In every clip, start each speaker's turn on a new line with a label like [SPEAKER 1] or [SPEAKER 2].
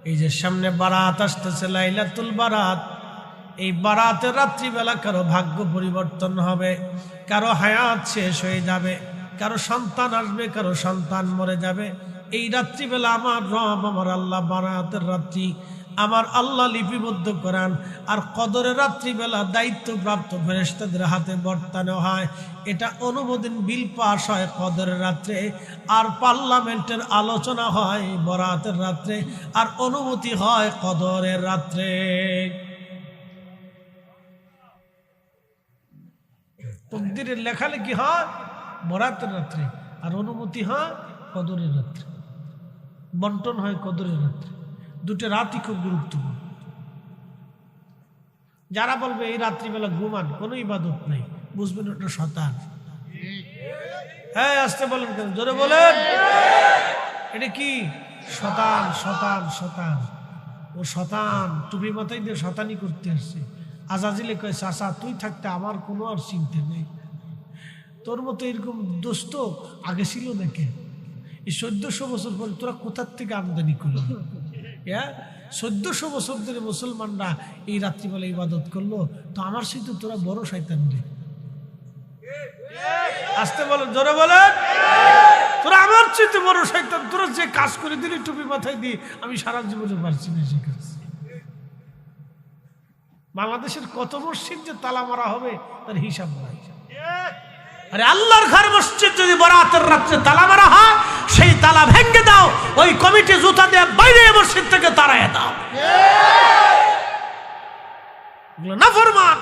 [SPEAKER 1] এই যে সামনে বারাত আসতেছে, লাইলাতুল বারাত, এই বারাতের রাত্রিবেলা কারো ভাগ্য পরিবর্তন হবে, কারো হায়াত শেষ হয়ে যাবে, কারো সন্তান আসবে, কারো সন্তান মরে যাবে। এই রাত্রিবেলা আমার রব, আমার আল্লাহ বারাতের রাত্রি আমার আল্লাহ লিপিবদ্ধ করান, আর কদরের রাত্রিবেলা দায়িত্বপ্রাপ্ত ফেরেশতাদের হাতে বর্তানো হয়। এটা অনুমোদন বিল পাস হয় কদরের রাত্রে, আর পার্লামেন্টের আলোচনা হয় বরাতের রাত্রে, আর অনুমতি হয় কদরের রাত্রে। তকদিরের লেখালেখি হয় বরাতের রাত্রে, আর অনুমতি হয় কদরের রাত্রে, বন্টন হয় কদরের রাত্রে। দুটো রাতই খুব গুরুত্বপূর্ণ। যারা বলবে এই রাত্রিবেলা ঘুমান, কোনো ইবাদত নাই, বুঝবেন ওটা শয়তান। হ্যাঁ, আসতে বলেন কেন, জোরে বলেন। এটা কি? শয়তান, শয়তান, শয়তান। ও শয়তান টুপি মাথায় দিয়ে শয়তানি করতে আসছে। আজাজিলে কয়, চাচা তুই থাকতে আমার কোনো আর চিন্তা নেই, তোর মতো এরকম দোস্ত আগে ছিল নাকি? এই 1400 বছর পরে তোরা কোথার থেকে আমদানি করলো? 1400 বছর ধরে মুসলমানরা এই রাত্রিবেলা ইবাদত করলো, তো আমার সাথে তোরা বড় শয়তান রে। আসতে বলেন, জোরে বলেন। তোরা আমার চাইতে বড় শয়তান, তোরা যে কাজ করে দিলি টুপি মাথায় দিয়ে, আমি সারা জীবনে পারছি না সে কাজ। বাংলাদেশের কত মসজিদ যে তালা মারা হবে তার হিসাব নাই। আরে আল্লাহর ঘর মসজিদ যদি বরাতের রাত্রে তালা মারা হয়, সেই তালা ভেঙে দাও, ওই কমিটি জুতা দিয়ে বাইরে মসজিদ থেকে তাড়ায় দাও। নাফরমান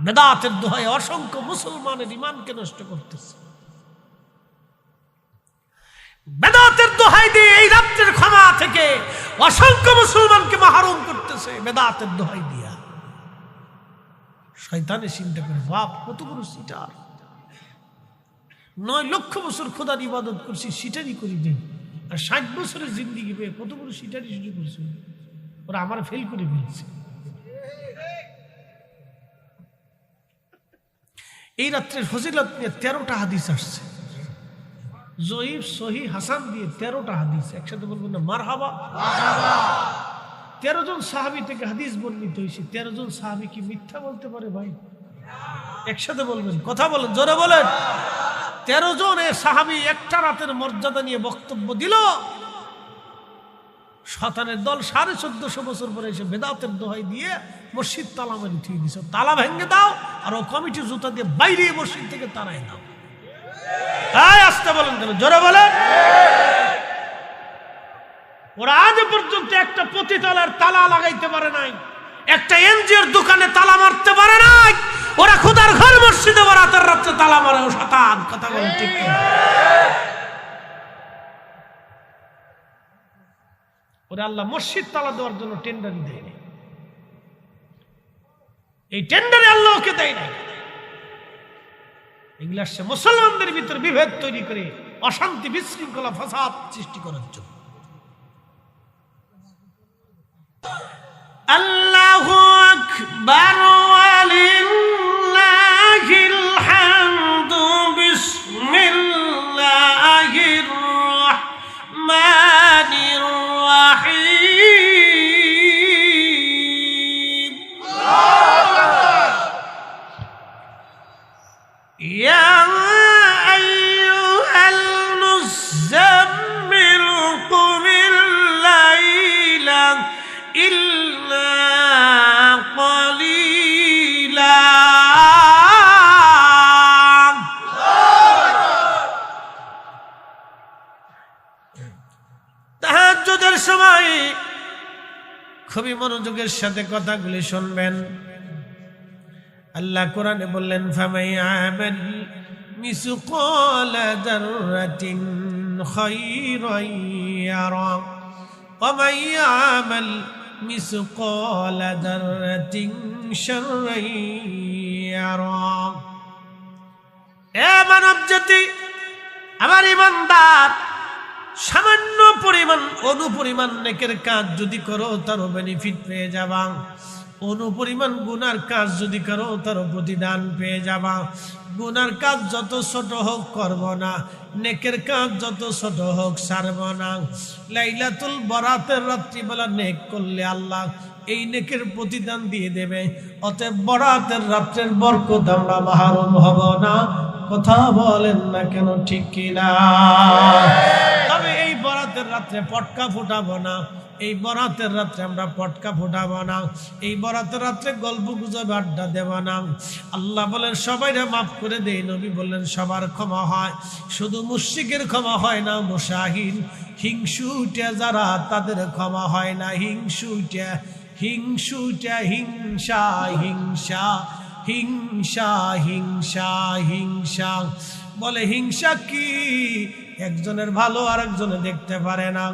[SPEAKER 1] বেদাতের দোহায় অসংখ্য মুসলমানের ঈমানকে নষ্ট করতেছে। বেদাতের দোহাই দিয়ে এই রাত্রের ক্ষমা থেকে অসংখ্য মুসলমানকে মাহরুম করতেছে, বেদাতের দোহাই দিয়া। শয়তানে চিন্তা করে, বাপ কত বড় সিটার, 9 লক্ষ বছর খোদার ইবাদত করছি, সিটারি করি নেই, আর 60 বছরের জিন্দিগি পেয়ে কত বড় সিটারি শুরু করছে, ওরা আমার ফেল করে ফেলছে। এই রাত্রের ফজিলত নিয়ে 13টা হাদিস আসছে, জয়ীফ, সহি, হাসান দিয়ে 13টা হাদিস। একসাথে বলবেন না মারহাবা? 13 জন সাহাবী থেকে হাদিস বর্ণিত হয়েছে। 13 জন সাহাবী কি মিথ্যা বলতে পারে ভাই? একসাথে বলবেন, কথা বলেন, জোরে বলেন। 13 জন সাহাবী একটা রাতের মর্যাদা নিয়ে বক্তব্য দিল। শয়তানের দল 1450 বছর পরে এসে বেদাতের দোহাই দিয়ে মসজিদ তালা মারি ঠিক দিছে, তালা ভেঙে দাও, আর ও কমিটি জুতা দিয়ে বাইরে মসজিদ থেকে তাড়াই দাও। আসতে বলেন কেন, জোরে বলেন। ওরা আজ পর্যন্ত একটা পতিতালার তালা লাগাইতে পারে নাই, একটা এনজিওর দোকানে তালা মারতে পারে নাই। ওরা খোদার ঘর মসজিদে বরাতের রাতে তালা মারে, ও শয়তান। কথা বলেন ঠিক কিনা? ওরা আল্লাহ মসজিদ তালা দেওয়ার জন্য টেন্ডারই দেয়নি, এই টেন্ডারে আল্লাহ ওকে দেয় নাই। এগুলা আসছে মুসলমানদের ভিতর বিভেদ তৈরি করে, অশান্তি, বিশৃঙ্খলা, ফাসাদ সৃষ্টি করার জন্য। আল্লাহু আকবার ওয়ালিল্লাহিল হামদু বিসমিল্লাহির রাহমানির রাহিম। ইয়া আইয়ুহাল মুযাম্মিল কুমিল লাইলা ইল্লা কলিলা। তাহাজ্জুদের সময় খুবই মনোযোগের সাথে কথাগুলি শুনবেন। আল্লাহ কোরআনে বললেন, ফামাইয়ামাল মিসকালা যাররাতিন খায়রান ইয়ারা ওয়া মাইয়ামাল মিসকালা যাররাতিন শাররান ইয়ারা। এ মানব জাতি, আমার ঈমানদার, সামান্য পরিমাণ অনুপরিমাণ নেকের কাজ যদি করো তারও বেনিফিট পেয়ে যাবা। অনুপরিমাণ গুনার কাজ যদি করো তার প্রতিদান পেয়ে যাবা। গুনার কাজ যত ছোট হোক করব না, নেকের কাজ যত ছোট হোক ছাড়ব না। লাইলাতুল বরাতের রাত্রিবেলা নেক করলে আল্লাহ এই নেকের প্রতিদান দিয়ে দেবে। অতএব বরাতের রাত্রের বরকত আমরা মাহরুম হব না। কথা বলেন না কেন, ঠিক কিনা? তবে এই বরাতের রাত্রে পটকা ফুটাবো না, এই বরাতের রাত্রে আমরা পটকা ফুটাবো না, এই বরাতের রাত্রে গল্প গুজবে আড্ডা দেব না। আল্লাহ বলেন সবাইরে মাফ করে দেই, নবী বললেন সবার ক্ষমা হয়, শুধু মুশরিকের ক্ষমা হয় না, মুশাহিন হিংসুটা যারা তাদের ক্ষমা হয় না। হিংসুটা হিংসুটা হিংসা হিংসা হিংসা হিংসা হিংসা। বলে হিংসা কি? একজনের ভালো আর একজনে দেখতে পারে না।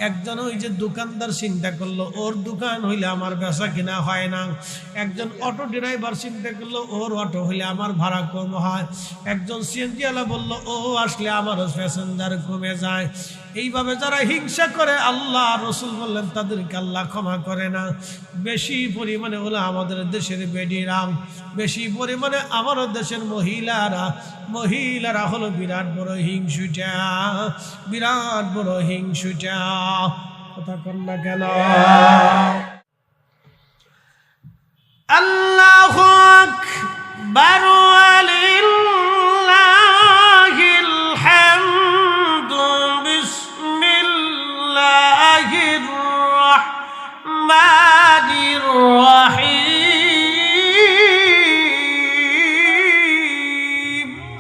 [SPEAKER 1] একজন ওই যে দোকানদার চিন্তা করলো ওর দোকান হইলে আমার বেচা কিনা হয় না। একজন অটো ড্রাইভার চিন্তা করলো ওর অটো হইলে আমার ভাড়া কম হয়। একজন সিএনজিওয়ালা বললো ও আসলে আমার প্যাসেঞ্জার কমে যায়। এইভাবে যারা হিংসা করে আল্লাহ রসুল বললেন তাদেরকে আল্লাহ ক্ষমা করে না। বেশি পরিমাণে হলো আমাদের দেশের বেডিরা, বেশি পরিমাণে আমাদের দেশের মহিলারা হলো বিরাট বড় হিংসুটা, বিরাট বড় হিংসুটা। কথা কর না কেন? আল্লাহু আকবার ওয়ালিল্লাহিল হামদু। বিসমিল্লাহির রাহমানির রাহিম।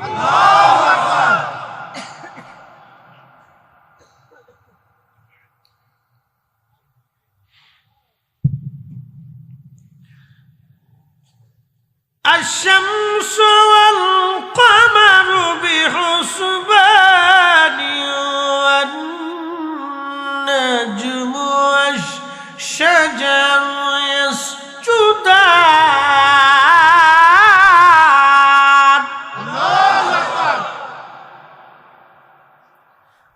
[SPEAKER 1] আল্লাহু আকবার। الشمس والقمر بحسبان والنجم والشجر يسجدان।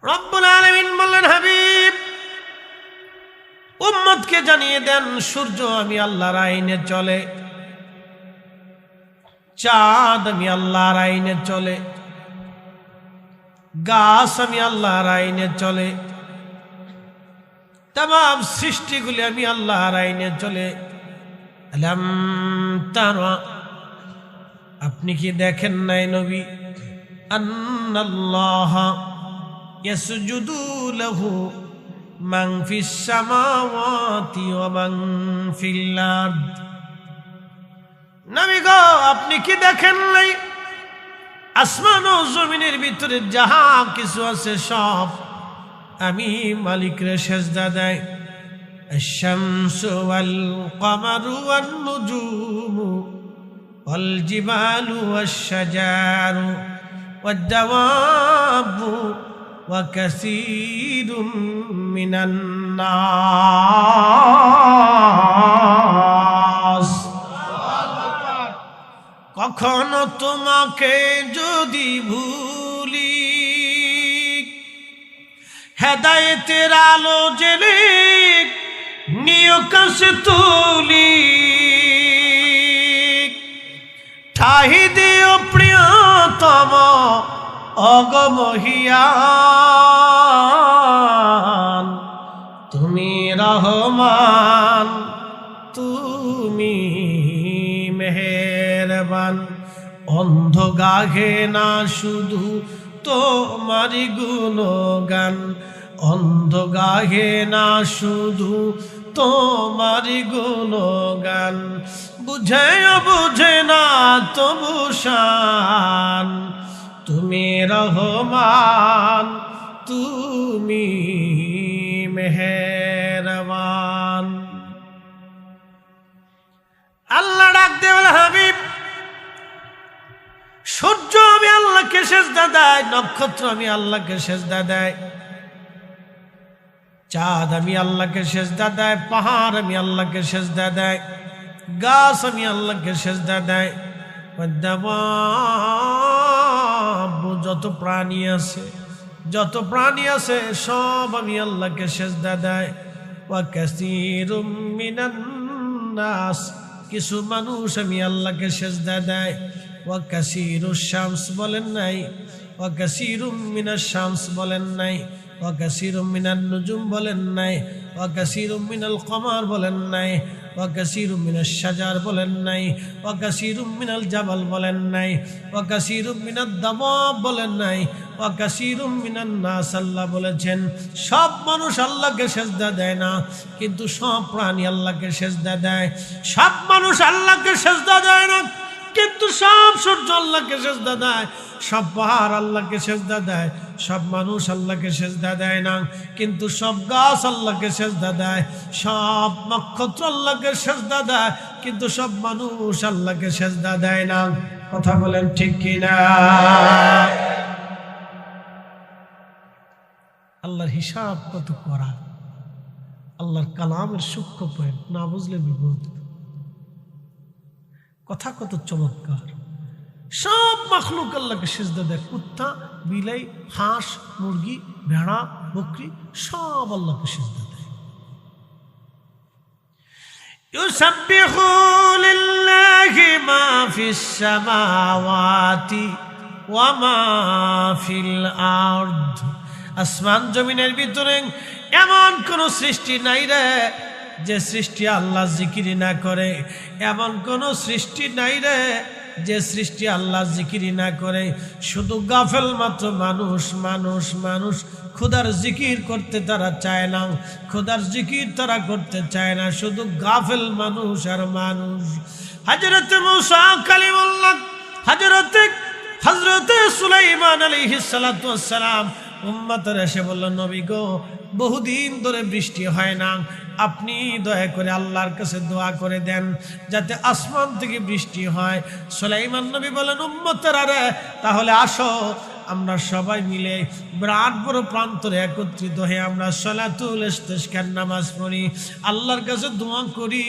[SPEAKER 1] রব্বুল আলামিন বললেন হাবিব উম্মতকে জানিয়ে দেন সূর্য আমি আল্লাহর আইনে চলে, চাঁদ আমি আল্লাহর আইনে চলে, গাছ আমি আল্লাহর আইনে চলে, तमाम সৃষ্টিগুলি আমি আল্লাহর আইনে চলে। আলাম তারা, আপনি কি দেখেন নাই নবী? আন্নাল্লাহ ইয়াসজুদু লাহু মান ফিস সামাওয়াতি ওয়া মান ফিল আরদ। নবী গো আপনি কি দেখেন নাই আসমান ও জমিনের ভিতরে যাহা কিছু আছে সব আমি মালিকরে সেজদা দেয়। আশ-শামসু ওয়াল কমারু ওয়ান নুজুমু ওয়াল জিবালু ওয়াশ-শাজারু ওয়াদ-দাওয়াবু ওয়া কাসীরুম মিনান নাস। কখনো তোমাকে যদি ভুলি হেদায়েতের আলো জেলে নিয় কাছে তুলি, ঠাহি দিও প্রিয়তম অগমহিয়ান। তুমি রহমান, তুমি মেহেরবান। অন্ধ গাহে না শুধু তোমারি গুণগান, অন্ধ গাহে না শুধু তোমারি গুণগান। বুঝে বুঝে না তবু শান, তুমি রহমান, তুমি মেহেরবান। আল্লাহ ডাক দে বলে হাবিব সূর্য আমি আল্লাহকে সেজদা দেয়, নক্ষত্র আমি আল্লাহকে সেজদা দেয়, চাঁদ আমি আল্লাহকে সেজদা দেয়, পাহাড় আমি আল্লাহকে সেজদা দেয়, গাছ আমি আল্লাহকে সেজদা দেয়, যত প্রাণী আছে যত প্রাণী আছে সব আমি আল্লাহকে সেজদা দেয়। ওয়া কাসীরুম মিনান নাস, কিছু মানুষ আমি আল্লাহকে সেজদা দেয়। ওয়া কাসীরুশ শামস বলেন নাই, ওয়া কাসীরুম মিনাশ শামস বলেন নাই, ওয়া কাসীরুম মিনান নুজুম বলেন নাই, ওয়া কাসীরুম মিনাল কমার বলেন নাই, ওয়া কাসীরুম মিনাশ শাজার বলেন নাই, ওয়া কাসীরুম মিনাল জাবাল বলেন নাই, ওয়া কাসীরুম মিনাদ দাওয়াব বলেন নাই, ওয়া কাসীরুম মিনান নাস আল্লাহ বলেছেন। সব মানুষ আল্লাহকে সেজদা দেয় না, কিন্তু সব প্রাণী আল্লাহকে সেজদা দেয়। সব মানুষ আল্লাহকে সেজদা দেয় না, কিন্তু সব সূর্য আল্লাহকে সেজদা দেয়। সব পাহাড় আল্লাহকে সেজদা দেয়। সব মানুষ আল্লাহকে সেজদা দেয় না, কিন্তু সব গাছ আল্লাহকে সেজদা দেয়। সব নক্ষত্র আল্লাহকে সেজদা দেয়, কিন্তু সব মানুষ আল্লাহকে সেজদা দেয় না। কথা বলেন ঠিক কিনা? আল্লাহর হিসাব কত করা, আল্লাহর কালামের সূক্ষ্ম পয়েন্ট না বুঝলে বিপদ। কথা কত চমৎকার। সব মাখলুক আল্লাহকে সিজদা দেয়। কুত্তা, বিলাই, হাঁস, মুরগি, ভেড়া, বকরি সব আল্লাহকে সিজদা দেয়। ইউসাব্বিহু লিল্লাহি মা ফিস সামাওয়াতি ওয়া মা ফিল আরদ। আসমান জমিনের ভিতরে এমন কোন সৃষ্টি নাই রে যে সৃষ্টি আল্লাহ জিকিরি না করে। এমন কোন সৃষ্টি নাই রে যে সৃষ্টি আল্লাহ জিকিরি না করে। শুধু গাফেল মাত্র মানুষ, মানুষ, মানুষ খোদার জিকির করতে তারা চায় না, খোদার জিকির তারা করতে চায় না। শুধু গাফেল মানুষ আর মানুষ। হযরতে মুসা কালিমুল্লাহ, হযরতে সুলাইমান আলাইহিস সালাতু ওয়াস সালাম উম্মতের এসে বলল, নবী গো, বহুদিন ধরে বৃষ্টি হয় না, আপনি দয়া করে আল্লাহর কাছে দোয়া করে দেন যাতে আসমান থেকে বৃষ্টি হয়। সুলাইমান নবী বলেন, উম্মতেরা রে, তাহলে আসো আমরা সবাই মিলে বিরাট বড় প্রান্তরে একত্রিত হয়ে আমরা সালাতুল ইস্তিসকার নামাজ পড়ি, আল্লাহর কাছে দোয়া করি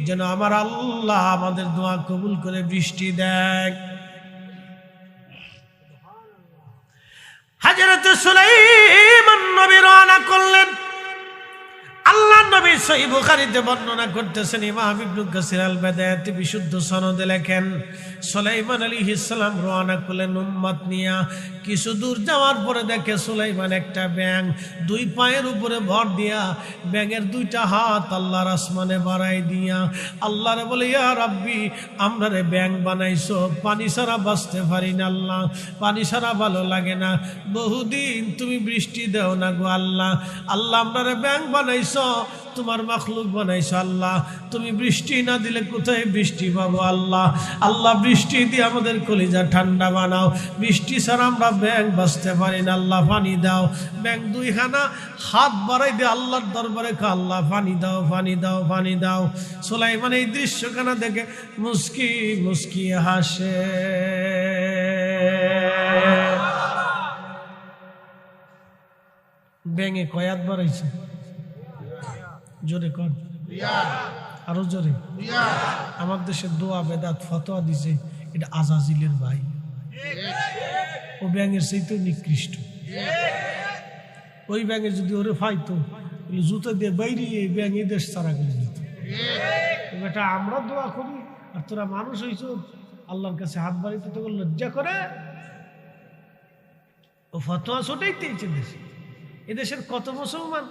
[SPEAKER 1] যেন আমার আল্লাহ আমাদের দোয়া কবুল করে বৃষ্টি দেয়। হযরত সুলাইমান নবী রওনা করলেন। আল্লাহর নবী সহিহ বুখারীতে বর্ণনা করতেছেন, ইমাম ইবনে কাসির আল বাদায়াতে বিশুদ্ধ সনদে লেখেন, সুলাইমান আলাইহিস সালাম রওনা করলেন উম্মত নিয়া। কিছু দূর যাওয়ার পরে দেখে সুলাইমান একটা ব্যাঙ দুই পায়ের উপরে ভর দিয়া, ব্যাঙের দুইটা হাত আল্লাহর আসমানে বাড়াই দিয়া আল্লাহরে বলে, ইয়া রাব্বি, আমরা রে ব্যাঙ বানাইছো, পানি ছাড়া বাঁচতে পারি না আল্লাহ, পানি ছাড়া ভালো লাগে না, বহুদিন তুমি বৃষ্টি দেও না গো আল্লাহ। আল্লাহ আমরা রে ব্যাঙ বানাইছো, তোমার মাখলুক বানাইছো আল্লাহ, তুমি বৃষ্টি না দিলে কোথায় বৃষ্টি পাবো আল্লাহ। আল্লাহ বৃষ্টি দিয়ে আমাদের কলিজা ঠান্ডা বানাও, বৃষ্টি ছাড়া আমরা ব্যাঙ বাঁচতে পারি না আল্লাহ, পানি দাও। ব্যাঙ দুইখানা হাত বাড়াই দিয়ে আল্লাহর দরবারে কা, আল্লাহ পানি দাও, পানি দাও, পানি দাও। সুলাইমান এই দৃশ্যখানা দেখে মুস্কি মুস্কি হাসে। ব্যাঙে কয়াত বাড়াইছে? জোরে কর, আরো জোরে। আমার দেশে দোয়া বেদাত ফতোয়া দিছে এটা আজাজিলের ভাই, ও ব্যাঙের চাইতেও নিকৃষ্ট। ওই ব্যাঙে যদি ওরে ফাইতো জুতো দিয়ে বাইরে এই ব্যাঙ এই দেশ ছাড়া করে দিত। এটা আমরা দোয়া করি আর তোরা মানুষ হইছ আল্লাহর কাছে হাত বাড়িতে তো লজ্জা করে। ও ফতোয়া ছোটাইতেছে দেশে। এদেশের কত মুসলমান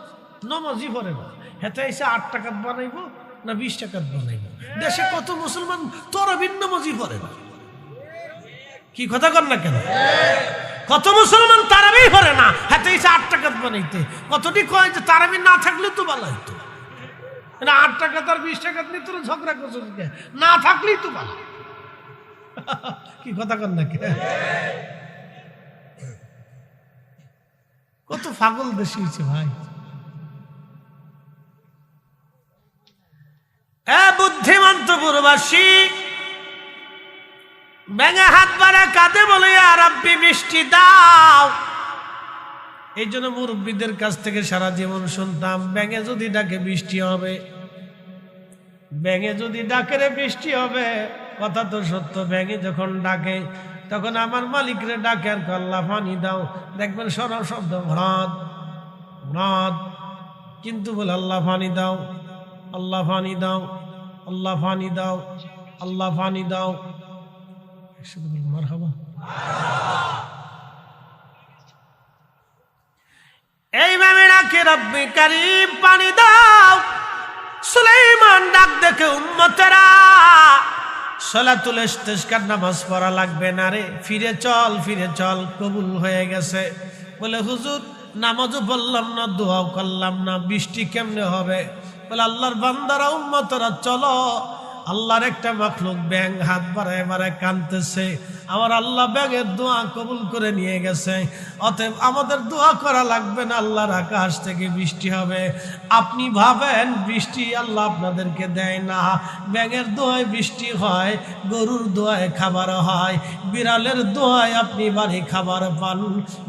[SPEAKER 1] নমাজি পড়ে না, হেতে এসে 8 টাকাত বানাইবো না 20 টাকাত বানাইবো। দেশে কত মুসলমান তরাবির নমাজি পড়ে না। কি কথা কর না কেন? কত মুসলমান তারাবি পড়ে না, হেতে এসে 8 টাকাত বানাইতে। কতটি কয় যে তারাবি না থাকলে তো ভালো হইতো, 8 টাকাত আর 20 টাকাত নিয়ে তোরা ঝগড়া করছো, না থাকলেই তো ভালো। কি কথা কর না কেন? কত পাগল দেশে হয়েছে ভাই। বুদ্ধিমন্ত পুরবাসী ব্যাঙে হাত বাড়া কাঁদে বলে, ইয়া রাব্বি বৃষ্টি দাও। এই জন্য মুরব্বীদের কাছ থেকে সারা জীবন শুনতাম, ব্যাঙে যদি ডাকে বৃষ্টি হবে, ব্যাঙে যদি ডাকে রে বৃষ্টি হবে। কথা তো সত্য, ব্যাঙে যখন ডাকে তখন আমার মালিকরে ডাকে আর আল্লাহ পানি দাও, দেখবেন সরল শব্দ হ্রদ হ্রদ, কিন্তু বলে আল্লাহ পানি দাও, আল্লাহ পানি দাও, আল্লাহ পানি দাও, আল্লাহ পানি দাও। একসাথে বলুন মারহাবা। এইভাবে ডাকে রব্বে কারীম পানি দাও। সুলাইমান ডাক দেখে উম্মতেরা সালাতুল ইস্তিসকার নামাজ পড়া লাগবে না রে, ফিরে চল, ফিরে চল, কবুল হয়ে গেছে। বলে হুজুর নামাজও পড়লাম না, দোয়াও করলাম না, বৃষ্টি কেমনে হবে? বলে আল্লাহর বান্দারা উম্মতেরা চলো, আল্লাহর একটা মাখলুক ব্যাঙ হাত বাড়ায় বাড়ায় কাঁদতেছে, আমার আল্লাহ ব্যাঙের দোয়া কবুল করে নিয়ে গেছে, অতএব আমাদের দোয়া করা লাগবে না, আল্লাহর আকাশ থেকে বৃষ্টি হবে। আপনি ভাবেন বৃষ্টি আল্লাহ আপনাদেরকে দেয় না? ব্যাঙের দোয়ায় বৃষ্টি হয়, গরুর দোয়ায় খাবার হয়, বিড়ালের দোয়ায় আপনি বাড়ি খাবার পান,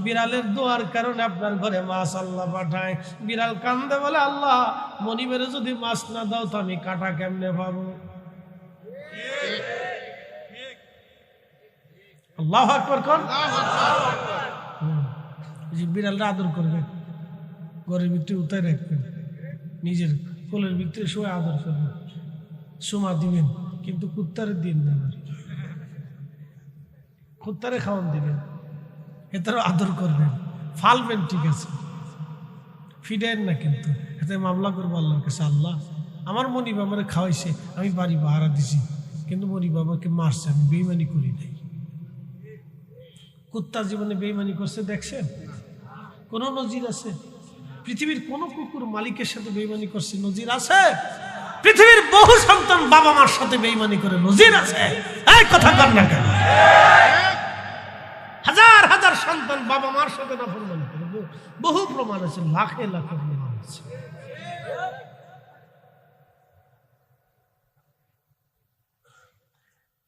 [SPEAKER 1] বিড়ালের দোয়ার কারণে আপনার ঘরে মাছ আল্লাহ পাঠায়। বিড়াল কান্দে বলে আল্লাহ মনিবের যদি মাছ না দাও তো আমি কাটা কেমনে পাবো? আল্লাহু আকবার কোন। বিড়ালরা আদর করবেন, ঘরের ভিতরে উঠায় রাখবেন, নিজের কোলের ভিতরে শুয়ে আদর করবেন, সুমা দিবেন, কিন্তু কুত্তারে দিন না, কুত্তারে খাওয়ান দিবেন, এটারও আদর করবেন, ফালবেন, ঠিক আছে, ফিডেন না, কিন্তু এতে মামলা করবো আল্লাহর কাছে, আল্লাহ আমার মনিব আমারে খাওয়াইছে, আমি বাড়ি ভাড়া দিছি, কিন্তু মনিব আমাকে মারছে, আমি বেইমানি করি নাই। কুত্তা জীবনে বেইমানি করছে দেখছেন? কোন নজির আছে? পৃথিবীর কোন কুকুর মালিকের সাথে বেইমানি করছে নজির আছে? পৃথিবীর বহু সন্তান বাবা মার সাথে বেইমানি করে নজির আছে? এই কথা কর না কেন? হাজার হাজার সন্তান বাবা মার সাথে নাফরমানি করে, বহু প্রমাণ আছে, লাখে লাখে প্রমাণ আছে।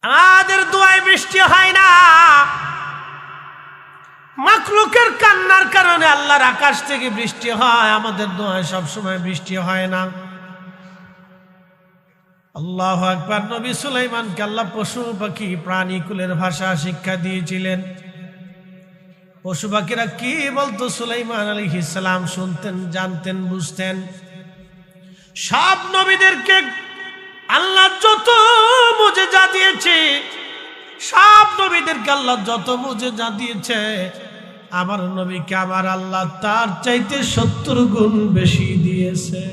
[SPEAKER 1] আমাদের দোয়ায় বৃষ্টি হয় না, মাখলুকের কান্নার কারণে আল্লাহর আকাশ থেকে বৃষ্টি হয়, আমাদের দোয়ায় সবসময় বৃষ্টি হয় না। আল্লাহু আকবার। নবী সুলাইমানকে আল্লাহ পশু পাখি প্রাণী কুলের ভাষা শিক্ষা দিয়েছিলেন। পশু পাখিরা কি বলতো সুলাইমান আলাইহিস সালাম শুনতেন, জানতেন, বুঝতেন। সব নবীদেরকে আল্লাহ যত মুজিজা দিয়েছে, সব নবীদেরকে আল্লাহ যত মুজিজা দিয়েছে, আমার নবীকে আমার আল্লাহ তার চাইতে 70 গুণ বেশি দিয়েছে।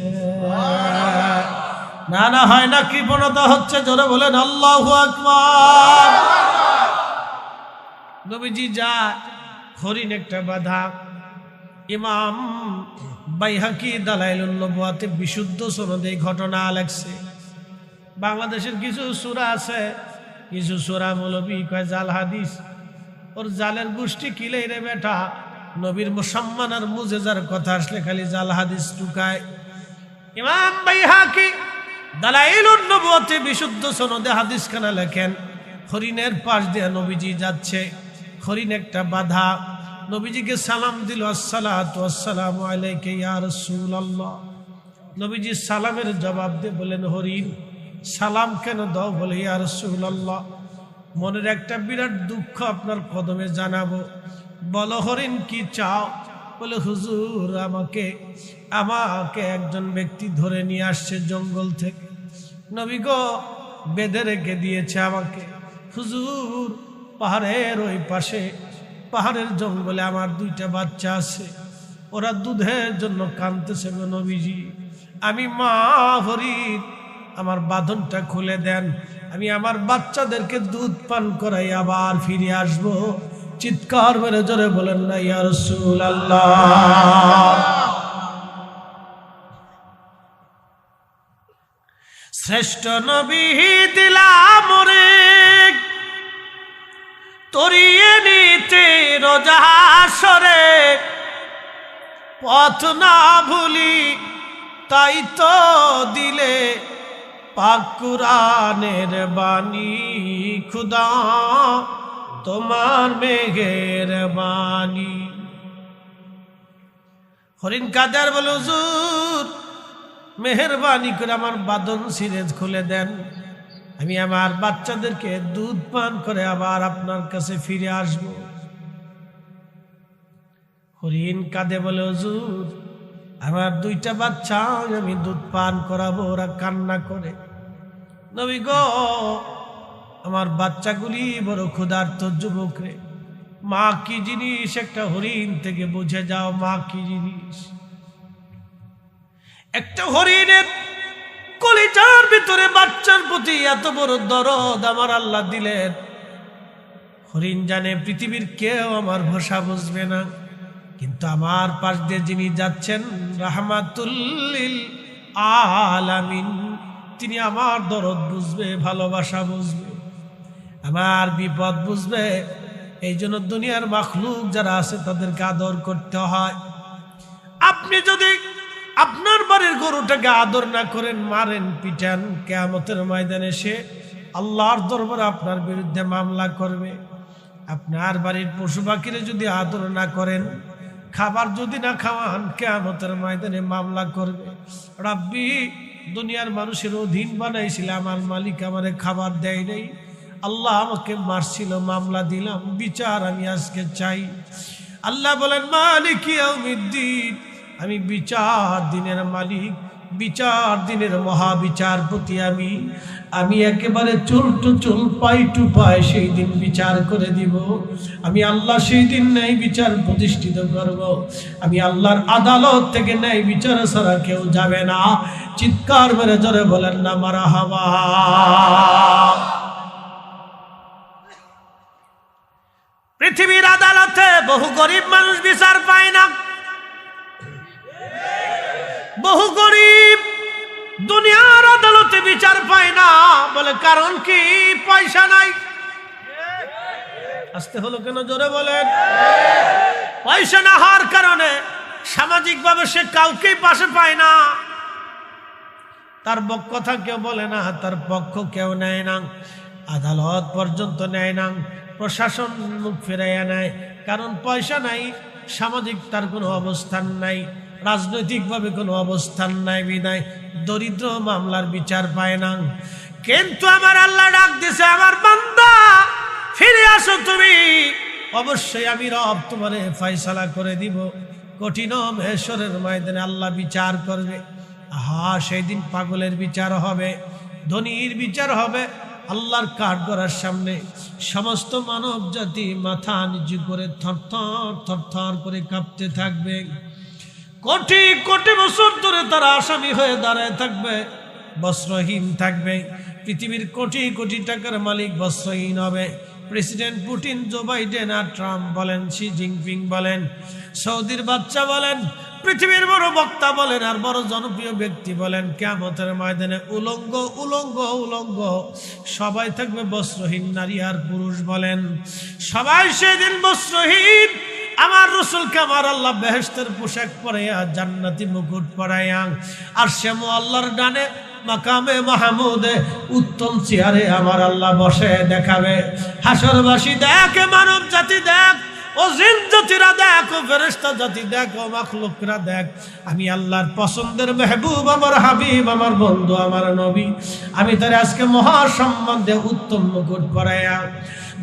[SPEAKER 1] না না হয় না, কৃপণতা হচ্ছে, জোরে বলেন আল্লাহু আকবার। নবীজি যা হরিণ একটা বাধা, ইমাম বাইহাকি দালাইলুন নবুয়াতে বিশুদ্ধ সনদে ঘটনা লেখছে। বাংলাদেশের কিছু সূরা আছে, কিছু সূরা মৌলবী কয় জাল হাদিস, ওর জালের গোষ্ঠী কিলেই রে বেটা, নবীর মুসম্মান আর মুজেজার কথা আসলে খালি জাল হাদিস টুকায়। ইমাম বাইহাকি দালাইলুন নবুয়াতে বিশুদ্ধ সনদে হাদিস খানা লেখেন, হরিণের পাশ দিয়ে নবীজি যাচ্ছে, হরিণ একটা বাধা, নবীজিকে সালাম দিল, আসসালাতু ওয়াসসালামু আলাইকা ইয়া রাসূলুল্লাহ। নবীজি সালামের জবাব দিয়ে বলেন, হরিণ সালাম কেন দাও? বলে ইয়া রাসূলুল্লাহ মনের একটা বিরাট দুঃখ আপনার কদমে জানাবো। বলো হরিণ কি চাও? বলে হুজুর আমাকে একজন ব্যক্তি ধরে নিয়ে আসছে জঙ্গল থেকে, নবী গো বেঁধে রেখে দিয়েছে আমাকে। হুজুর পাহাড়ের ওই পাশে, পাহাড়ের জঙ্গলে আমার 2টা বাচ্চা আছে, ওরা দুধের জন্য কাঁদতেছে গো নবীজি। আমি মা হরিণ, আমার বাঁধনটা খুলে দেন, আমি আমার বাচ্চাদেরকে দুধ পান করাই আবার ফিরে আসব। চিৎকার মেরে জোরে বলেন না ইয়া রাসূলুল্লাহ। শ্রেষ্ঠ নবী দিলাম রে তরিয়ে নিতে রোজা হাসরে, পথ না ভুলি তাই তো দিলে পাক কুরআনের বাণী, খুদা তোমার মেঘের বাণী। হরিণ কাদের বলে হুজুর মেহেরবানি করে আমার বাঁধন ছিঁড়ে খুলে দেন, আমি আমার বাচ্চাদেরকে দুধ পান করে আবার আপনার কাছে ফিরে আসব। হরিণ কাঁদে বলে হুজুর আমার 2টা বাচ্চা আমি দুধ পান করাবো, ওরা কান্না করে, নবী গো, আমার বাচ্চাগুলি বড় ক্ষুধার্ত, যুবক রে, মা কি জিনিস একটা হরিণ থেকে বুঝে যাও, মা কি জিনিস। একটা হরিণের কলিজার ভিতরে বাচ্চার প্রতি এত বড় দরদ আমার আল্লাহ দিলেন। হরিণ জানে পৃথিবীর কেউ আমার ভাষা বুঝবে না, কিন্তু আমার পাশ দিয়ে যিনি যাচ্ছেন রাহমাতুল লিল আলামিন, তিনি আমার দরদ বুঝবে, ভালোবাসা বুঝবে, আমার বিপদ বুঝবে। এই জন্য দুনিয়ার মাখলুক যারা আছে তাদেরকে আদর করতে হয়। আপনি যদি আপনার বাড়ির গরুটাকে আদর না করেন, মারেন, পিটান, কিয়ামতের ময়দানে সে আল্লাহর দরবারে আপনার বিরুদ্ধে মামলা করবে। আপনার বাড়ির পশু পাখিরে যদি আদর না করেন, খাবার যদি না খাওয়ান, কিয়ামতের ময়দানে মামলা করবে। রাব্বি, দুনিয়ার মানুষের অধীন বানাইছিল, আমার মালিক আমারে খাবার দেয় নাই, আল্লাহ আমাকে মারছিল, মামলা দিলাম, বিচার আমি আজকে চাই। আল্লাহ বলেন মালিক ইয়াউমিদ্দিন, আমি বিচার দিনের মালিক, বিচার দিনের মহাবিচারপতি, আমি একেবারে চুল টু চুল, পাই টু পাই সেই দিন বিচার করে দিব। আমি আল্লাহ সেই দিন ন্যায় বিচার প্রতিষ্ঠিত করব। আমি আল্লাহর আদালত থেকে ন্যায় বিচার ছাড়া কেউ যাবে না। চিৎকার মেরে জোরে বলেন না মারহাবা। পৃথিবীর আদালতে বহু গরিব মানুষ বিচার পায় না, বহু গরিব দুনিয়ার আদালতে বিচার পায় না। বলে কারণ কি? পয়সা নাই। আসতে হলো কেন? জোরে বলেন। পয়সা না হওয়ার কারণে সামাজিকভাবে সে কাউকেই পাশে পায় না, তার কথা কেউ বলে না, তার পক্ষ কেউ নেয় না, আদালত পর্যন্ত নেয় না, প্রশাসন মুখ ফিরাইয়া নেয়। কারণ পয়সা নাই, সামাজিক তার কোনো অবস্থান নাই, রাজনৈতিকভাবে কোনো অবস্থান নাই, বিদায় দরিদ্র মামলার বিচার পায় না। কিন্তু আমার আল্লাহ ডাক দিছে, আমার বান্দা ফিরে আসো তুমি, অবশ্যই আমি রব তোমারে ফয়সালা করে দিব। কঠিন মেহেশরের ময়দানে আল্লাহ বিচার করবে। আহা, সেই দিন পাগলের বিচার হবে, ধনীর বিচার হবে। আল্লাহর কাঠগড়ার সামনে সমস্ত মানব জাতি মাথা নিচু করে থরথর থরথর করে কাঁপতে থাকবে। কোটি কোটি বছর ধরে তারা আসামি হয়ে দাঁড়ায় থাকবে, বস্ত্রহীন থাকবে। পৃথিবীর কোটি কোটি টাকার মালিক বস্ত্রহীন হবে। প্রেসিডেন্ট পুতিন, জো বাইডেন আর ট্রাম্প বলেন, শি জিনপিং বলেন, সৌদির বাচ্চা বলেন, পৃথিবীর বড় বক্তা বলেন, আর বড় জনপ্রিয় ব্যক্তি বলেন, কিয়ামতের ময়দানে উলঙ্গ উলঙ্গ উলঙ্গ সবাই থাকবে বস্ত্রহীন। নারী আর পুরুষ বলেন, সবাই সেদিন বস্ত্রহীন। আমার রাসূলকে আমার আল্লাহ বেহেশতের পোশাক পরাইয়া, জান্নাতি মুকুট পরাইয়া, আর সে আল্লাহর ডানে মাকামে মাহমুদে উত্তম চেয়ারে আমার আল্লাহ বসে দেখাবে। হাসরবাসী দেখ, মানব জাতি দেখ, ও জিন জাতিরা দেখ, ও ফেরেশতা জাতি দেখ, ও মাখলুকরা দেখ, আমি আল্লাহর পছন্দের মেহবুব, আমার হাবিব, আমার বন্ধু, আমার নবী, আমি তার আজকে মহা সম্মান দিয়ে উত্তম মুকুট পরাইয়া,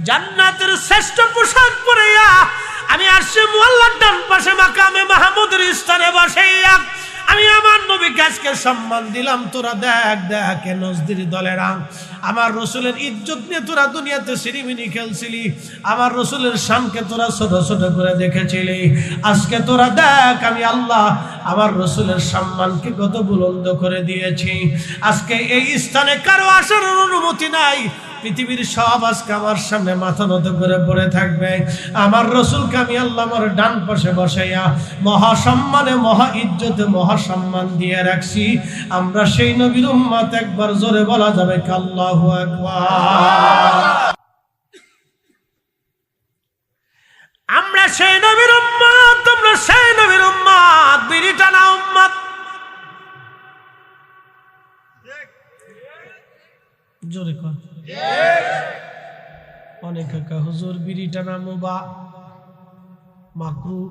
[SPEAKER 1] জান্নাতের শ্রেষ্ঠ পোশাক পরাইয়া, আমি আরশে মুআল্লার ডান পাশে মাকামে মাহমুদের স্থানে বসাইয়া আমি আমার নবীকে আজকে সম্মান দিলাম। তোরা দেখ দেখ, নজদির দলেরা আমার রসুলের ইজ্জত নিয়ে তোরা দুনিয়াতে সিরিমিনি খেলছিলি, আমার রসুলের শানকে তোরা ছোট ছোট করে দেখেছিলি। আজকে তোরা দেখ আমি আল্লাহ আমার রসুলের সম্মানকে কত বুলন্দ করে দিয়েছি। আজকে এই স্থানে কারো আসার অনুমতি নাই। পৃথিবীর সব আজকে আমার সামনে মাথা নত করে পড়ে থাকবে। আমার রসুলকে আমি আল্লাহ আমার ডান পাশে বসাইয়া মহা সম্মানে, মহা ইজ্জতে, মহা সম্মান দিয়ে রাখছি। আমরা সেই নবীর উম্মত, একবার জোরে বলা যাবে আল্লাহু আকবার। আমরা সেই নবীর উম্মত, তোমরা সেই নবীর উম্মত, বিড়ি টানা উম্মত। জোরে কর। অনেক হুজুর বিড়ি টানা মুবা মাকরু,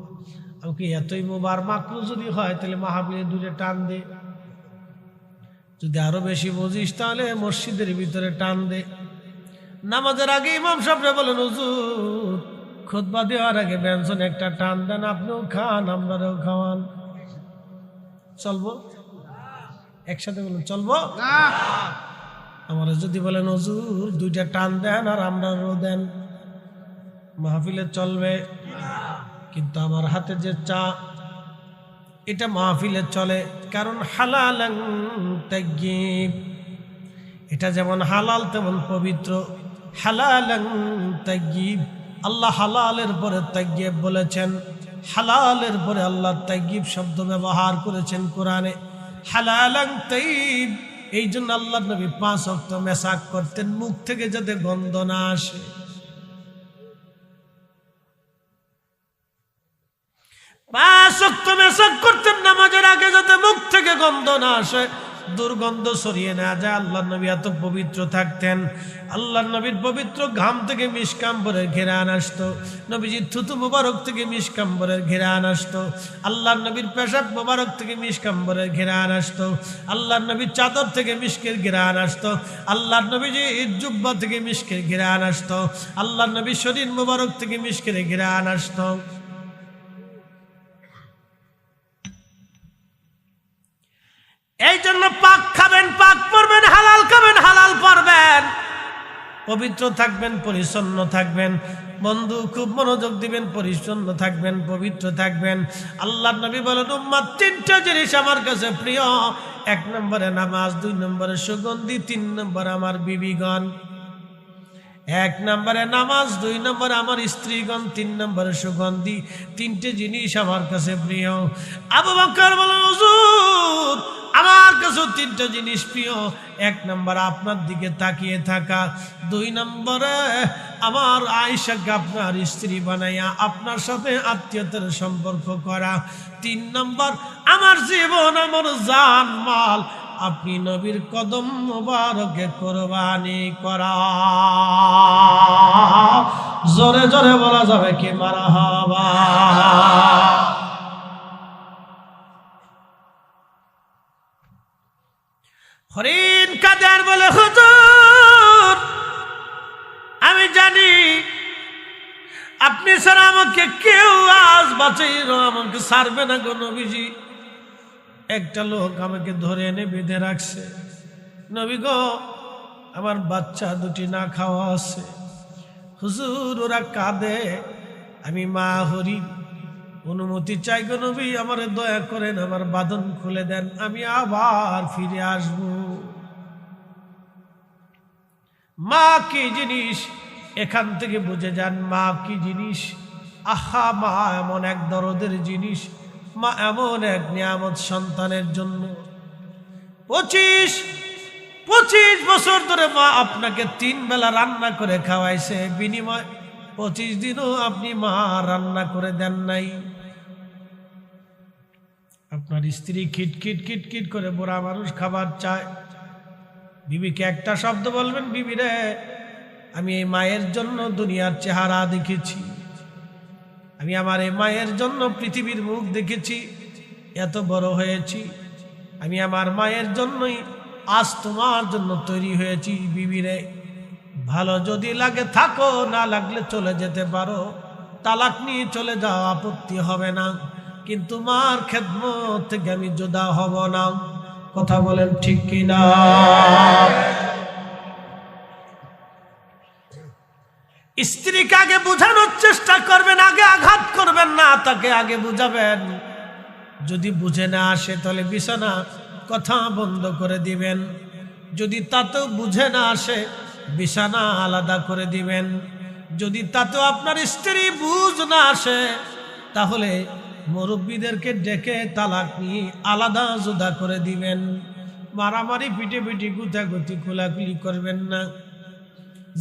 [SPEAKER 1] আমাকে এতই মুবার মাকরু যদি হয় তাহলে মাহফিলে দূরে টান দে, যদি আরো বেশি বুঝিস তাহলে মসজিদের ভিতরে টান দে। নামাজের আগে ইমাম সাহেবরা বলেন, হুজুর খুতবা দেওয়ার আগে ব্যঞ্জন একটা টান দেন, আপনিও খান আমরাও খাওয়ান। চলবো? একসাথে বলুন, চলবো? আমার যদি বলেন হুজুর দুইটা টান দেন আর আমরাও দেন, মাহফিলে চলবে? কিন্তু আমার হাতে যে চা, এটা মাহফিলে চলে, কারণ হালালান তাইয়্যিব, এটা যেমন হালাল তেমন পবিত্র। হালালান তাইয়্যিব, আল্লাহ হালালের পরে তাইয়্যিব বলেছেন, হালালের পরে আল্লাহ তাইয়্যিব শব্দ ব্যবহার করেছেন কোরআনে। হালালান তাইয়্যিব, এই জন্য আল্লাহ নবী 5 ওয়াক্ত মেসাক করতেন, মুখ থেকে যাতে গন্ধ না আসে। 5 ওয়াক্ত মেসাক করতেন নামাজের আগে, যাতে মুখ থেকে গন্ধ না আসে, দুর্গন্ধ ছড়িয়ে না যায়। আল্লাহ নবী এত পবিত্র থাকতেন। আল্লাহ নবীর পবিত্র ঘাম থেকে মিশকাম্বরের ঘেরান আসতো, নবীজির থুতু মুবারক থেকে মিশকাম্বরের ঘেরান আসতো, আল্লাহ নবীর পেশাব মুবারক থেকে মিশকাম্বরের ঘেরান আসতো, আল্লাহ নবীর চাদর থেকে মিশকের ঘেরান আসতো, আল্লাহ নবীজির জুব্বা থেকে মিশকের ঘেরান আসতো, আল্লাহ নবীর শরীর মুবারক থেকে মিশকের ঘেরান আসতো। এই জন্য পাক খাবেন, পাক পরবেন, হালাল খাবেন, হালাল পরবেন, পবিত্র থাকবেন, পরিচ্ছন্ন থাকবেন। বন্ধু খুব মনোযোগ দিবেন, পরিচ্ছন্ন থাকবেন, পবিত্র থাকবেন। আল্লাহর নবী বলেন উম্মত 3টা জিনিস আমার কাছে প্রিয়, 1 নম্বরে নামাজ, 2 নম্বরে সুগন্ধি, 3 নম্বরে আমার বিবিগণ। 1 নম্বরে নামাজ, 2 নম্বরে আমার স্ত্রীগণ, 3 নম্বরে সুগন্ধি। 3টে জিনিস আমার কাছে প্রিয়। আবু বকর বলেন হুজুর আমার কাছে 3টা জিনিস প্রিয়। 1 নম্বর আপনার দিকে তাকিয়ে থাকা, 2 নম্বরে আমার আয়েশাকে আপনার স্ত্রী বানাইয়া আপনার সাথে আত্মীয়তার সম্পর্ক করা, 3 নম্বর আমার জীবন, আমার জান মাল আপনি নবীর কদম মোবারকে কোরবানি করা। জোরে জোরে বলা যাবে কি মারহাবা। হরিণ কাদের বলে হুজুর আমি জানি আপনি ছাড়া আমাকে কেউ আজ বাঁচাইল, আমাকে ছাড়বে না গো নবীজি। একটা লোক আমাকে ধরে এনে বেঁধে রাখছে, নবী গো আমার বাচ্চা 2টি না খাওয়া আছে, হুজুর ওরা কাঁদে, আমি মা হরি অনুমতি চাই গো নবী, আমার দয়া করেন, আমার বাঁধন খুলে দেন, আমি আবার ফিরে আসব। মা কি জিনিস এখান থেকে বুঝে যান, মা কি জিনিস। আহা, মা এমন এক দরদের জিনিস, মা এমন এক নিয়ামত সন্তানের জন্য। 25 বছর ধরে মা আপনাকে 3 বেলা রান্না করে খাওয়াইছে, বিনিময় 25 দিনও আপনি মা রান্না করে দেন নাই। আপনার স্ত্রী খিটখিট খিটখিট করে বুড়া মানুষ খাবার চায়, বিবিকে একটা শব্দ বলবেন, বিবি রে আমি এই মায়ের জন্য দুনিয়ার চেহারা দেখেছি, আমি আমার এই মায়ের জন্য পৃথিবীর মুখ দেখেছি, এত বড় হয়েছি, আমি আমার মায়ের জন্যই আজ তোমার জন্য তৈরি হয়েছি। বিবিরে ভালো যদি লাগে থাকো, না লাগলে চলে যেতে পারো, তালাক নিয়ে চলে যাও, আপত্তি হবে না, কিন্তু মার খেদমত থেকে আমি জুদা হব না। কথা বলেন ঠিক কিনা? স্ত্রীকে আগে বোঝানোর চেষ্টা করবেন, আগে আঘাত করবেন না, তাকে আগে বুঝাবেন। যদি বুঝে না আসে তাহলে বিছানা কথা বন্ধ করে দিবেন, যদি তাতেও বুঝে না আসে বিছানা আলাদা করে দিবেন, যদি তাতেও আপনার স্ত্রী বুঝ না আসে তাহলে মুরব্বীদেরকে ডেকে তালাক নিয়ে আলাদা জুদা করে দিবেন। মারামারি পিটি গুতাগুতি খোলাখুলি করবেন না,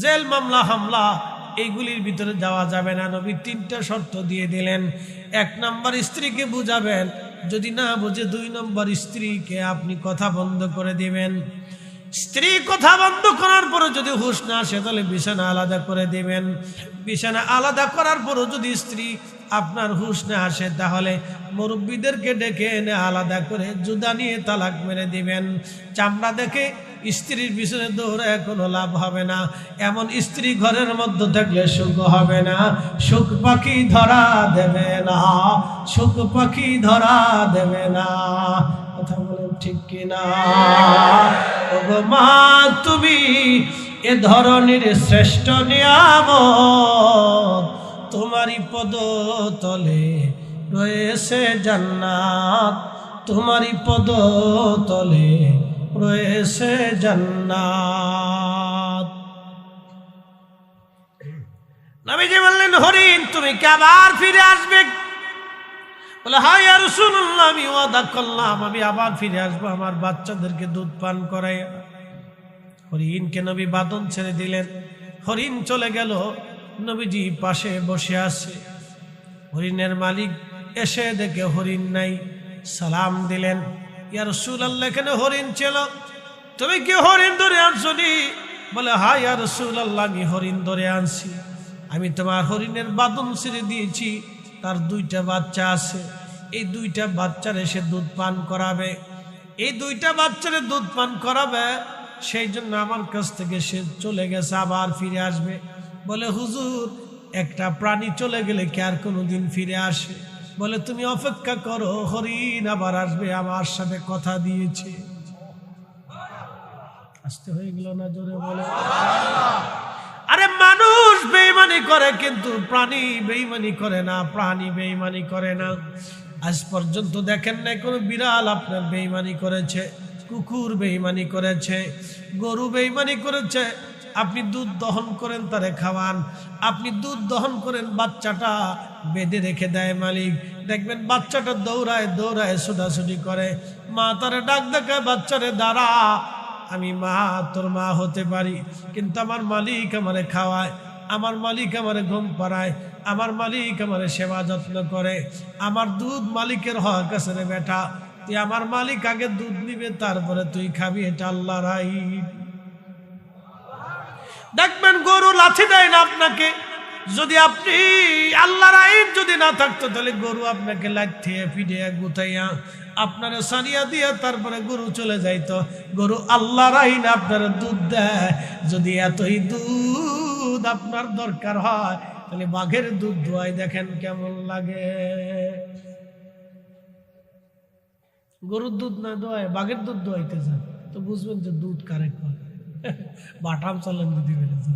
[SPEAKER 1] জেল মামলা হামলা এইগুলির ভিতরে যাওয়া যাবে না। নবী 3টা শর্ত দিয়ে দিলেন। 1 নম্বর স্ত্রীকে বুঝাবেন, যদি না বুঝে 2 নম্বর স্ত্রীকে আপনি কথা বন্ধ করে দিবেন। স্ত্রী কথা বন্ধ করার পরে যদি হুঁশ না আসে তাহলে বিছানা আলাদা করে দিবেন। বিছানা আলাদা করার পরও যদি স্ত্রী আপনার হুঁশ না আসে তাহলে মুরব্বীদেরকে ডেকে এনে আলাদা করে জুদা নিয়ে তালাক মেরে দিবেন। চামড়া দেখে স্ত্রীর পিছনে দৌড়ায় কোনো লাভ হবে না। এমন স্ত্রী ঘরের মধ্যে থাকলে সুখ হবে না, সুখ পাখি ধরা দেবে না, সুখ পাখি ধরা দেবে না। কথা বলেন ঠিক কিনা? ওগো মা তুমি এ ধরনের শ্রেষ্ঠ নিয়ামত, তোমারই পদতলে রয়েছে জান্নাত, তোমারই পদতলে রয়েছে জান্নাত। নবীজি বললেন, হরিণ তুমি কি আবার ফিরে আসবে? বলে, হ্যাঁ ইয়া রাসূলুল্লাহ, আমি ওয়াদা করলাম আমি আবার ফিরে আসবো আমার বাচ্চাদেরকে দুধ পান করাই। হরিণকে নবী বাঁধন ছেড়ে দিলেন, হরিণ চলে গেল। নবীজি পাশে বসে আছে। হরিণের মালিক এসে দেখে হরিণ নাই, সালাম দিলেন, ইয়া রাসূলুল্লাহ এখানে হরিণ ছিল, তুমি কি হরিণ ধরে আনছনি? বলে, হ্যাঁ ইয়া রাসূলুল্লাহ আমি হরিণ ধরে আনছি। আমি তোমার হরিণের বাঁধন ছেড়ে দিয়েছি, তার 2টা বাচ্চা আছে, এই 2টা বাচ্চার এসে দুধ পান করাবে, এই 2টা বাচ্চারে দুধ পান করাবে, সেই জন্য আমার কাছ থেকে সে চলে গেছে, আবার ফিরে আসবে। বলে, হুজুর একটা প্রাণী চলে গেলে কি আর কোনোদিন ফিরে আসে? বলে, তুমি অপেক্ষা করো, হরিণ আবার আসবে, আমার সাথে কথা দিয়েছে। আসতে হয়ে গেল না? জোরে বলে। আরে মানুষ বেঈমানি করে কিন্তু প্রাণী বেঈমানি করে না, প্রাণী বেঈমানি করে না। আজ পর্যন্ত দেখেন না কোনো বিড়াল আপনার বেঈমানি করেছে, কুকুর বেঈমানি করেছে, গরু বেঈমানি করেছে। আপনি দুধ দহন করেন, তারে খাওয়ান, আপনি দুধ দহন করেন, বাচ্চাটা বেঁধে রেখে দেয় মালিক, দেখবেন বাচ্চাটা দৌড়ায় দৌড়ায় ছোটাছুটি করে, মা তারে ডাক দেখায়, বাচ্চারে দাঁড়া, আমি মা তোর মা হতে পারি, কিন্তু আমার মালিক আমারে খাওয়ায়, আমার মালিক আমারে ঘুম পাড়ায়, আমার মালিক আমারে সেবা যত্ন করে, আমার দুধ মালিকের হক আছে রে বেটা, তুই আমার মালিক আগে দুধ নিবে তারপরে তুই খাবি, এটা আল্লাহর আইন। দেখবেন গরু লাথি দেয় না আপনাকে, যদি আপনি আল্লাহর আইন যদি না থাকতো তাহলে গরু আপনাকে লাথিয়ে পিটিয়ে গুতাইয়া আপনারা সারিয়া দিয়ে তারপরে গরু চলে যাইতো। গরু আল্লাহর আইন আপনার দুধ দেয়। যদি এতই দুধ আপনার দরকার হয় তাহলে বাঘের দুধ দোয়াই দেখেন কেমন লাগে। গরুর দুধ না দোয়ায় বাঘের দুধ দোয়াইতে যান তো বুঝবেন যে দুধ কারেক্ট হয়। বাটাম চালান দিতে পেরেছে,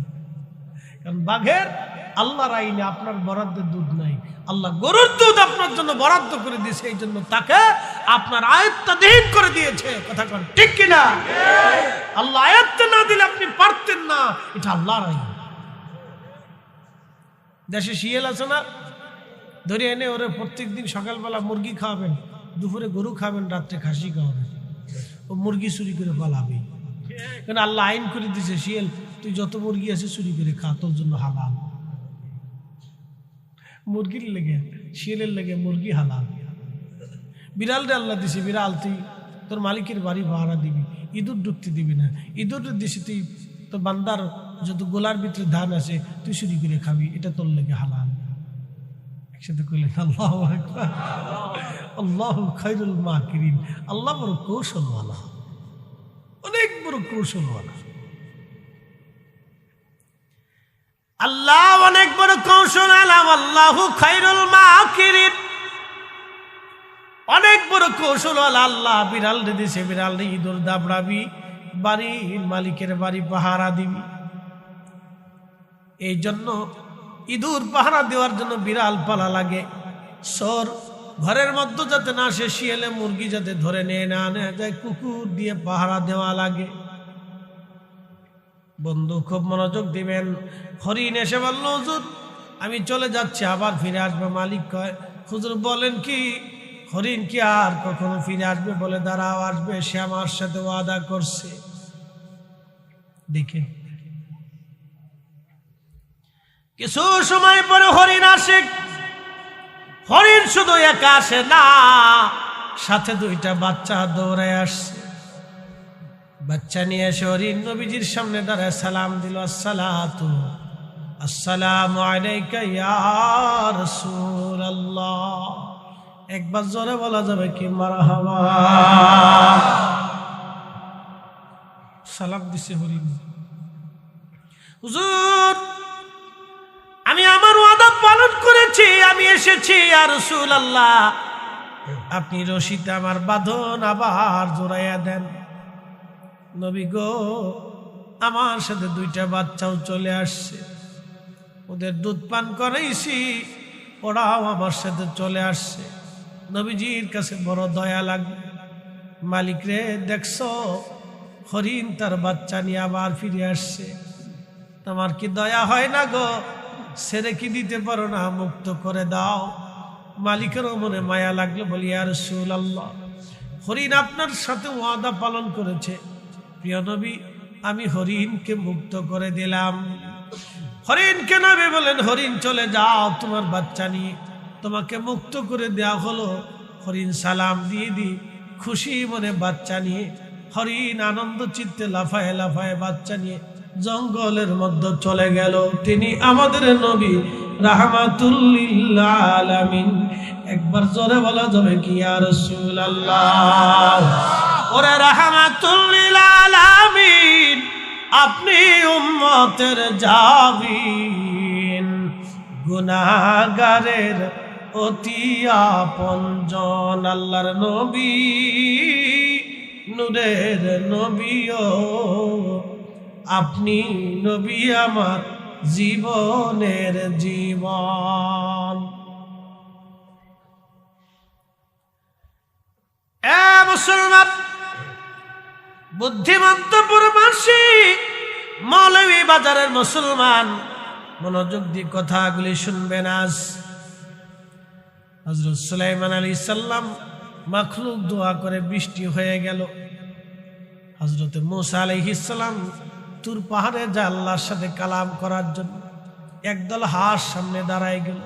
[SPEAKER 1] কারণ বাঘের আল্লাহর আইনে আপনার বরাদ্দের দুধ নাই, আল্লাহ গরুর দুধ আপনার জন্য বরাদ্দ করে দিয়েছে, এই জন্য তাকে আপনার আয়ত্তাধীন করে দিয়েছে। কথা কন ঠিক কিনা? আল্লাহ আয়ত্তে না দিলে আপনি পারতেন না, এটা আল্লাহর আইন। দেশে শিয়াল আছে না, ধরে এনে ওরে প্রত্যেকদিন সকালবেলা মুরগি খাওয়াবেন, দুপুরে গরু খাবেন, রাত্রে খাসি খাওয়াবেন, ও মুরগি চুরি করে পালাবে। কেন আল্লাহ আইন করে দিয়েছে, শিয়াল তুই যত মুরগি আছে চুরি করে খা, তোর জন্য হালাল। মুরগির লেগে শিয়ালের লেগে মুরগি হালাল। বিড়ালটা আল্লাহ দিছে, বিড়াল তুই তোর মালিকের বাড়ি ভাড়া দিবি, ইঁদুর ঢুকতে দিবি না, ইঁদুরের দিছে তুই তোর বান্দার যত গোলার ভিতরে ধান আছে তুই চুরি করে খাবি, এটা তোর লেগে হালাল। একসাথে কইলেন আল্লাহু আকবার। আল্লাহু খায়রুল মাকিরিন। আল্লাহ বড় কৌশলওয়ালা, অনেক বড় কৌশলওয়ালা। আল্লাহ অনেক বড় কৌশলওয়ালা। আল্লাহু খায়রুল মাকিরিন, অনেক বড় কৌশলওয়ালা। আল্লাহ বিড়াল দিছে, বিড়াল ইঁদুর দাবড়াবি, বাড়ির মালিকের বাড়ি পাহারা দিবি। এই জন্য ইঁদুর পাহারা দেওয়ার জন্য বিড়াল পালা লাগে, সর ঘরের মধ্যে যাতে না আসে, শিয়ালে মুরগি যাতে ধরে নিয়ে না আনে যায়, কুকুর দিয়ে পাহারা দেওয়া লাগে। বন্ধু খুব মনোযোগ দিবেন। হরিণ এসে বলল, হুজুর আমি চলে যাচ্ছি, আবার ফিরে আসবে। মালিক কয়, হুজুর বলেন কি, হরিণ কি আর কখনো ফিরে আসবে? বলে, দাঁড়াও, আসবে, সে আমার সাথে ওয়াদা করছে। দেখে কিছু সময় পরে হরিণ আসে। হরিণ শুধু একা আসে না, সাথে দুইটা বাচ্চা দৌড়ায় আসছে। বাচ্চা নিয়ে এসে হরিণ নবীজির সামনে দাঁড়ায় সালাম দিল, আসসালাতু আসসালামু আলাইকা ইয়া রাসূলুল্লাহ। একবার জোরে বলা যাবে কি মারহাবা? সালাম দিছে হরিণ। হুজুর আমি আমার ওয়াদা পালন করেছি, আমি এসেছি ইয়া রাসূলুল্লাহ। আপনি রশিতে আমার বাঁধন আবার জোড়াইয়া দেন। নবী গো, আমার সাথে দুইটা বাচ্চাও চলে আসছে, ওদের দুধ পান করাইছি, ওরাও আমার সাথে চলে আসছে। নবীজির কাছে বড় দয়া লাগবে। মালিক রে, দেখছো হরিণ তার বাচ্চা নিয়ে আবার ফিরে আসছে, তোমার কি দয়া হয় না গো? ছেড়ে কি দিতে পারো না? মুক্ত করে দাও। মালিকেরও মনে মায়া লাগলো, বলি ইয়া রাসূলুল্লাহ, হরিণ আপনার সাথে ওয়াদা পালন করেছে, প্রিয় নবী আমি হরিণকে মুক্ত করে দিলাম। হরিণকে নবী বলেন, হরিণ চলে যাও তোমার বাচ্চা নিয়ে, তোমাকে মুক্ত করে দেওয়া হলো। হরিণ সালাম দিয়ে দি খুশি মনে বাচ্চা নিয়ে, হরিণ আনন্দ চিত্তে লাফায় লাফায় বাচ্চা নিয়ে জঙ্গলের মধ্যে চলে গেল। তিনি আমাদের নবী রাহমাতুল লিল আলামিন। একবার জোরে বলা যাবে কি ইয়া রাসূলুল্লাহ? ওরে রাহমাতুল লিল আলামিন, আপনি উম্মতের জামিন, গুনাহগারের অতি আপনজন, আল্লাহর নবী নূরের নবীও আপনি নবী আমার জীবনের জীবন। এ মুসলমান, বুদ্ধিমন্ত পুরমাসী মৌলভী বাজারের মুসলমান, মনোযোগ দিয়ে কথাগুলি শুনবেন। আজ হযরত সুলাইমান আলাইহিস সালাম মাখলুক দোয়া করে বৃষ্টি হয়ে গেল। হযরত মূসা আলাইহিস সালাম তুর পাহাড়ে যা আল্লাহর সাথে কালাম করার জন্য একদল হাঁস সামনে দাঁড়ায় গেল।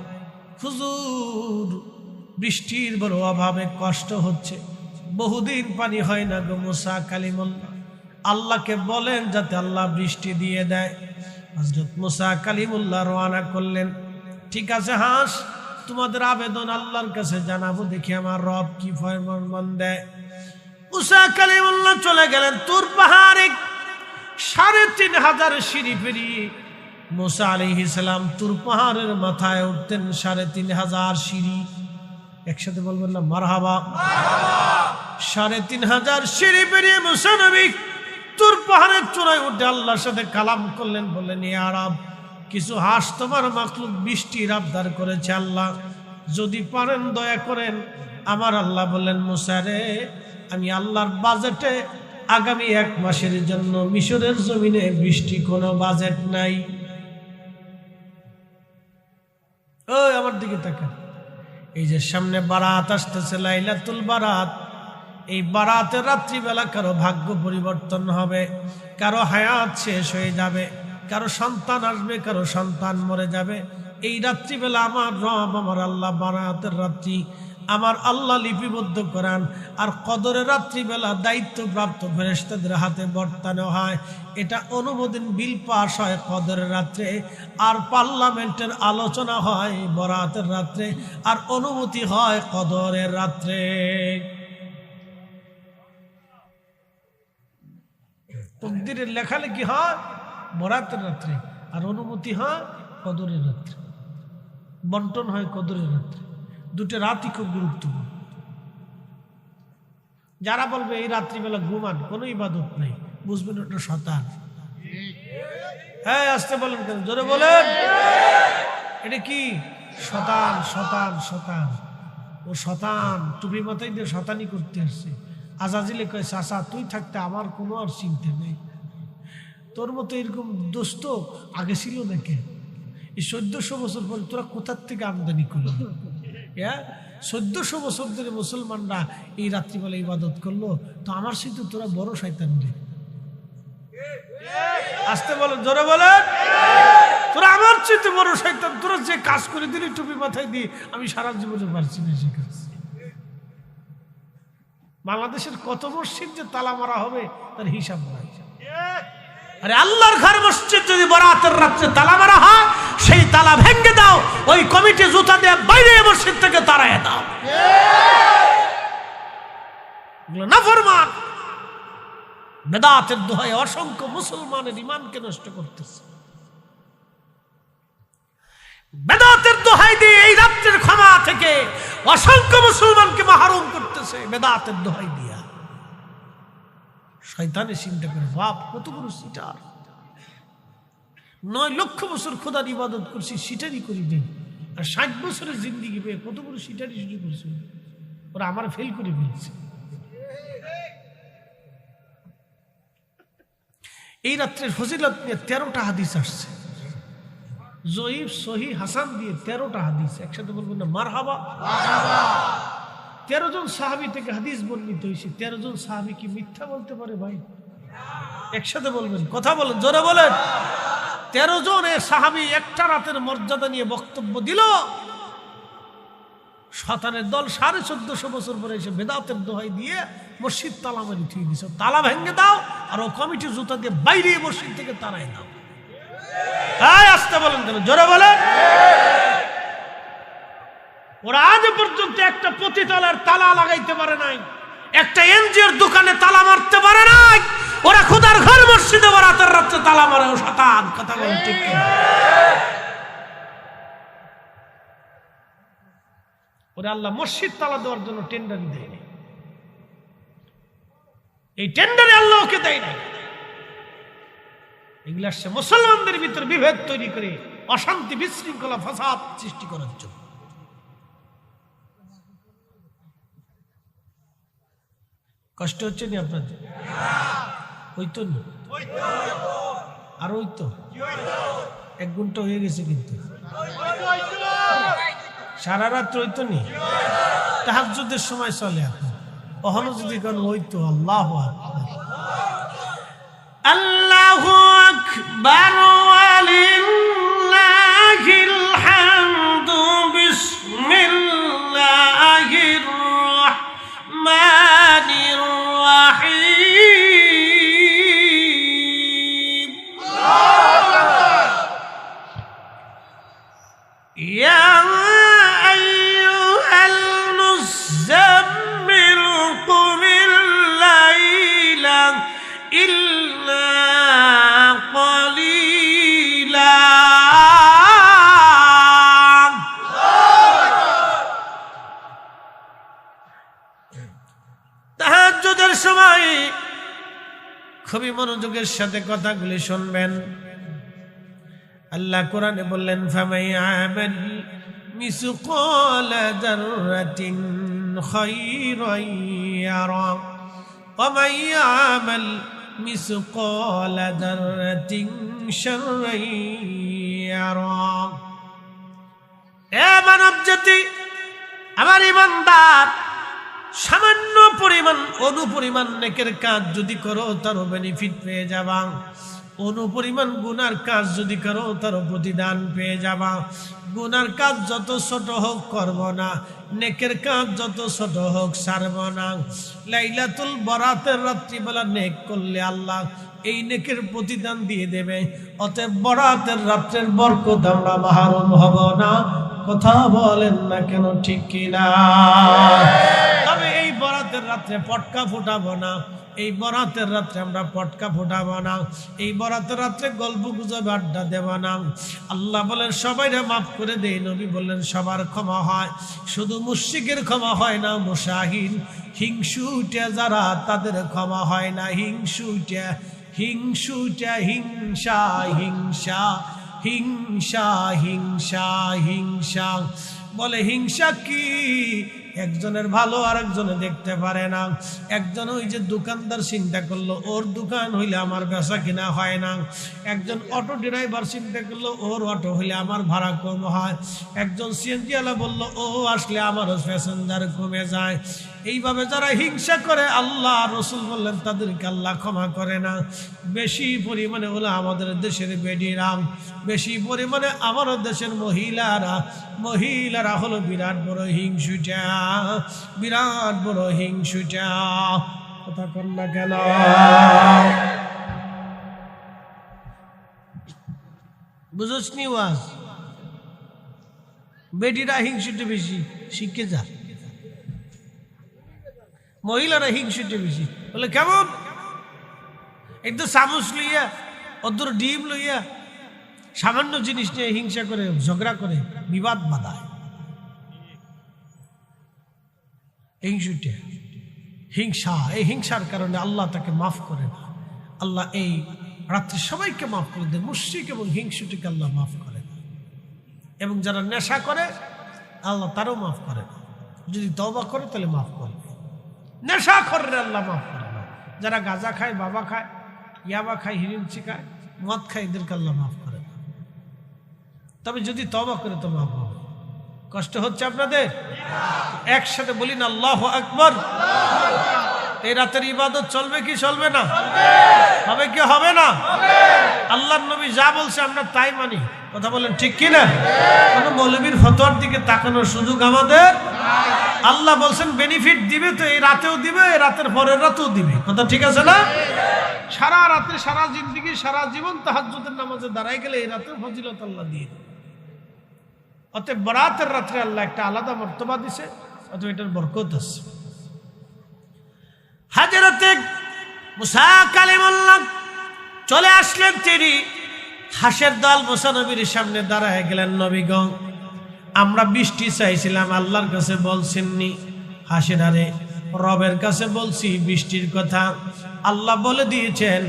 [SPEAKER 1] হুজুর, বৃষ্টির বড় অভাবে কষ্ট হচ্ছে, বহুদিন পানি হয় না গো মূসা কালিমুল্লাহ, আল্লাহকে বলেন যাতে আল্লাহ বৃষ্টি দিয়ে দেয়। হযরত মূসা কালিমুল্লাহ রওনা করলেন। ঠিক আছে হাঁস, তোমাদের আবেদন আল্লাহর কাছে জানাবো, দেখি আমার রব কি ফরমান দেয়। মূসা কালিমুল্লাহ চলে গেলেন তুর পাহাড়ে। ৩৫০০ সিঁড়ি পেরিয়ে মূসা আলাইহিস সালাম তুর পাহাড়ের মাথায় উঠতেন। ৩৫০০ সিঁড়ি, একসাথে বলবেন না মারহাবা? ৩৫০০ সিঁড়ি পেরিয়ে মূসা নবী তুর পাহাড়ের চূড়ায় উঠে আল্লাহর সাথে কালাম করলেন। বললেন, ইয়া রব, কিছু হাঁস তোমার মাখলুক বৃষ্টির আবদার করেছে, আল্লাহ যদি পারেন দয়া করেন। আমার আল্লাহ বললেন, মূসা রে, আমি আল্লাহর বাজেটে আগামী 1 মাসের জন্য মিশরের জমিনে বৃষ্টি কোনো বাজেট নাই। ওই আমার দিকে তাকান, এই যে সামনে বারাত আসতেছে, লাইলাতুল বারাত। এই বারাতের রাত্রিবেলা কারো ভাগ্য পরিবর্তন হবে, কারো হায়াত শেষ হয়ে যাবে, কারো সন্তান আসবে, কারো সন্তান মরে যাবে। এই রাত্রিবেলা আমার রব, আমার আল্লাহ বারাতের রাত্রি আমার আল্লাহ লিপিবদ্ধ করান। আর কদরের রাত্রিবেলা দায়িত্বপ্রাপ্ত ফেরেশতাদের হাতে বর্তানো হয়। এটা অনুমোদন বিল পাস হয় কদরের রাত্রে, আর পার্লামেন্টের আলোচনা হয় বরাতের রাত্রে, আর অনুমতি হয় কদরের রাত্রে। তকদিরের লেখালেখি হয় বরাতের রাত্রে, আর অনুমতি হয় কদরের রাত্রে, বন্টন হয় কদরের রাত্রে। দুটো রাতই খুব গুরুত্বপূর্ণ। যারা বলবে এই রাত্রিবেলা ঘুমান, কোনো ইবাদত নাই, বুঝবেন ওটা শয়তান। হ্যাঁ, আসতে বলেন কেন? জোরে বলেন। এটা কি? শয়তান, শয়তান, শয়তান। ও শয়তান টুপি মাথায় দিয়ে শয়তানি করতে আসছে। আজাজিলে কয়, চাচা তুই থাকতে আমার কোনো আর চিন্তা নেই, তোর মতো এরকম দোস্ত আগে ছিল নাকি? এই 1400 বছর পরে তোরা কোথার থেকে আমদানি করলো? 1400 বছর ধরে মুসলমানরা এই রাত্রিবেলা ইবাদত করলো, তো আমার সাথে তোরা বড় শয়তান রে। আসতে বলেন, জোরে বলেন। তোরা আমার চেয়ে বড় শয়তান, তোরা যে কাজ করে দিলি টুপি মাথায় দিয়ে, আমি সারা জীবনে পারছি না সে কাজ। বাংলাদেশের কত মসজিদ যে তালা মারা হবে তার হিসাব নাই। আরে আল্লাহর ঘর মসজিদ যদি বরাতের রাত্রে তালা মারা হয়, সেই তালা ভেঙে দাও, ওই কমিটি জুতা দিয়ে বাইরে মসজিদ থেকে তাড়ায় দাও। নাফরমান বেদাতের দোহাই অসংখ্য মুসলমানের ঈমানকে নষ্ট করতেছে। বেদাতের দোহাই দিয়ে এই রাত্রের ক্ষমা থেকে অসংখ্য মুসলমানকে মাহরুম করতেছে বেদাতের দোহাই দিয়া। শয়তানে চিন্তা করে বাপ কত বড় সিটার, 9 লক্ষ বছর খোদার ইবাদত করছি, সিটারি করি নেই, আর 60 বছরের জিন্দিগি পেয়ে কত বড় সিটারি শুরু করছে। ওরা আমার ফেল করে ফেলছে। এই রাত্রের ফজিলত নিয়ে 13টা হাদিস আসছে, জয়ীফ সহি হাসান দিয়ে 13টা হাদিস একসাথে বলবেন না মারহাবা। 13 জন সাহাবী থেকে হাদিস বর্ণিত হয়েছে। 13 জন সাহাবী কি মিথ্যা বলতে পারে ভাই? একসাথে বলবেন, কথা বলেন, জোরে বলেন। 13 জন সাহাবী একটা রাতের মর্যাদা নিয়ে বক্তব্য দিল। শয়তানের দল 1450 বছর পরে এসে বেদাতের দোহাই দিয়ে মসজিদ তালা মারি থুই দিছে। তালা ভেঙে দাও আর ও কমিটির জুতা দিয়ে বাইরে মসজিদ থেকে তাড়াই দাও। আসতে বলেন কেন, জোরে বলেন। ওরা আজ পর্যন্ত একটা পতিতালার তালা লাগাইতে পারে নাই, একটা এনজিওর দোকানে তালা মারতে পারে নাই। ওরা খোদার ঘর মসজিদে রাতের রাত্রে তালা মারে। ও শয়তান, কথা বলেন ঠিক কিনা? ওরা আল্লাহ মসজিদ তালা দেওয়ার জন্য টেন্ডারি দেয়নি, এই টেন্ডারে আল্লাহ ওকে দেয় নাই। এগুলা সে মুসলমানদের ভিতরে বিভেদ তৈরি করে অশান্তি, বিশৃঙ্খলা, ফাসাদ সৃষ্টি করার জন্য। কষ্ট হচ্ছে না আপনাদের? হইতো না আর হইতো 1 ঘন্টা হয়ে গেছে, কিন্তু সারা রাত হইতো নি। তাহাজ্জুদের সময় চলে এখন, ওখানে যদি কোন হইতো। আল্লাহু আকবার, আল্লাহু আকবার, ওয়ালিল্লাহিল হামদু, বিসমিল্লাহির রাহমানির রাহিম। ইয়া আইয়ুহাল মুযাম্মিল কুমিল লাইলা ইল্লা ক্বালিলা। তাহাজ্জুদের সময় খুবই মনোযোগের সাথে কথাগুলি শুনবেন। আল্লাহ কোরআনে বললেন, ফামাইয়ামাল মিসকালা যাররাতিন খায়রান ইয়ারা ওয়া মাইয়ামাল মিসকালা যাররাতিন শাররান ইয়ারা। এ মানব জাতি, আমার ইমানদার, সামান্য পরিমাণ অনুপরিমাণ নেকের কাজ যদি করো তারও বেনিফিট পেয়ে যাবা, অনুপরিমাণ গুনার কাজ যদি করো তারও প্রতিদান পেয়ে যাবা। গুনার কাজ যত ছোট হোক করব না, নেকের কাজ যত ছোট হোক ছাড়ব না। লাইলাতুল বরাতের রাত্রিবেলা নেক করলে আল্লাহ এই নেকের প্রতিদান দিয়ে দেবে। অতএব বরাতের রাত্রের বরকত আমরা মাহরুম হব না। কথা বলেন না কেন, ঠিক কিনা? তবে এই বরাতের রাত্রে পটকা ফুটাবো না, এই বরাতের রাত্রে আমরা পটকা ফুটাবো না, এই বরাতের রাত্রে গল্প গুজব আড্ডা দেব না। আল্লাহ বলেন সবাইরে মাফ করে দেই, নবী বললেন সবার ক্ষমা হয়, শুধু মুশরিকের ক্ষমা হয় না, মুশাহিন হিংসুটা যারা তাদের ক্ষমা হয় না। হিংসুটা হিংসুটা হিংসা হিংসা হিংসা হিংসা হিংসা। বলে হিংসা কি? একজনের ভালো আর একজনে দেখতে পারে না। একজন ওই যে দোকানদার চিন্তা করলো ওর দোকান হইলে আমার বেচা কিনা হয় না। একজন অটো ড্রাইভার চিন্তা করলো ওর অটো হইলে আমার ভাড়া কম হয়। একজন সিএনজিওয়ালা বললো ও আসলে আমারও প্যাসেঞ্জার কমে যায়। এইভাবে যারা হিংসা করে আল্লাহ রসুল বললেন তাদেরকে আল্লাহ ক্ষমা করে না। বেশি পরিমাণে হলো আমাদের দেশের বেডিরাম, বেশি পরিমাণে আমাদের দেশের মহিলারা হলো বিরাট বড় হিংসুটা, বিরাট বড় হিংসুটা। কথা কর না কেন? বুঝছ নি ওয়াজ? বেডিরা হিংসুটা বেশি, শিখে যা। মহিলারা হিংসুটা বেশি। বলে কেমন? একদম চামচ লইয়া, অদূর ডিম লইয়া, সামান্য জিনিস নিয়ে হিংসা করে, ঝগড়া করে, বিবাদ বাঁধায়। হিংসা, এই হিংসার কারণে আল্লাহ তাকে মাফ করে না। আল্লাহ এই রাত্রে সবাইকে মাফ করে দেয়, মুশরিক এবং হিংসুটিকে আল্লাহ মাফ করে না। এবং যারা নেশা করে আল্লাহ তারও মাফ করে না, যদি তওবা করে তাহলে মাফ করবে। নেশা করে আল্লাহ মাফ করে না। যারা গাঁজা খায়, বাবা খায়, ইয়াবা খায়, হিরিঞ্চি খায়, মদ খায়, এদেরকে আল্লাহ মাফ করে না। তবে যদি তওবা করে তো মাফ হবে। কষ্ট হচ্ছে আপনাদের? একসাথে বলি না আল্লাহু আকবার। এই রাতের ইবাদত চলবে কি চলবে না? হবে কি হবে না? আল্লাহর নবী যা বলছে আমরা তাই মানি। কথা বলেন ঠিক কি না? কোন মৌলবীর ফতোয়ার দিকে তাকানোর সুযোগ আমাদের। আল্লাহ বলছেন বেনিফিট দিবে, তো এই রাতেও দিবে, এই রাতের পরের রাতেও দিবে। কথা ঠিক আছে না? সারা রাতে, সারা জিন্দেগি, সারা জীবন তাহাজ্জুদের নামাজে দাঁড়াই গেলে এই রাতের ফজিলত আল্লাহ দিয়ে দেবে। অতএব বরাতের রাত্রে আল্লাহ একটা আলাদা মর্তবা দিছে, অতএব এটার বরকত আছে। হযরতে মুসা কালিমুল্লাহ চলে আসলেন, তিনি হাঁসের দল মুসা নবীর সামনে দাঁড়ায় গেলেন। নবী গো, আমরা বৃষ্টি চাইছিলাম, আল্লাহর কাছে বলছেননি। হাঁসের আরে রবের কাছে বলছি বৃষ্টির কথা, আল্লাহ বলে দিয়েছেন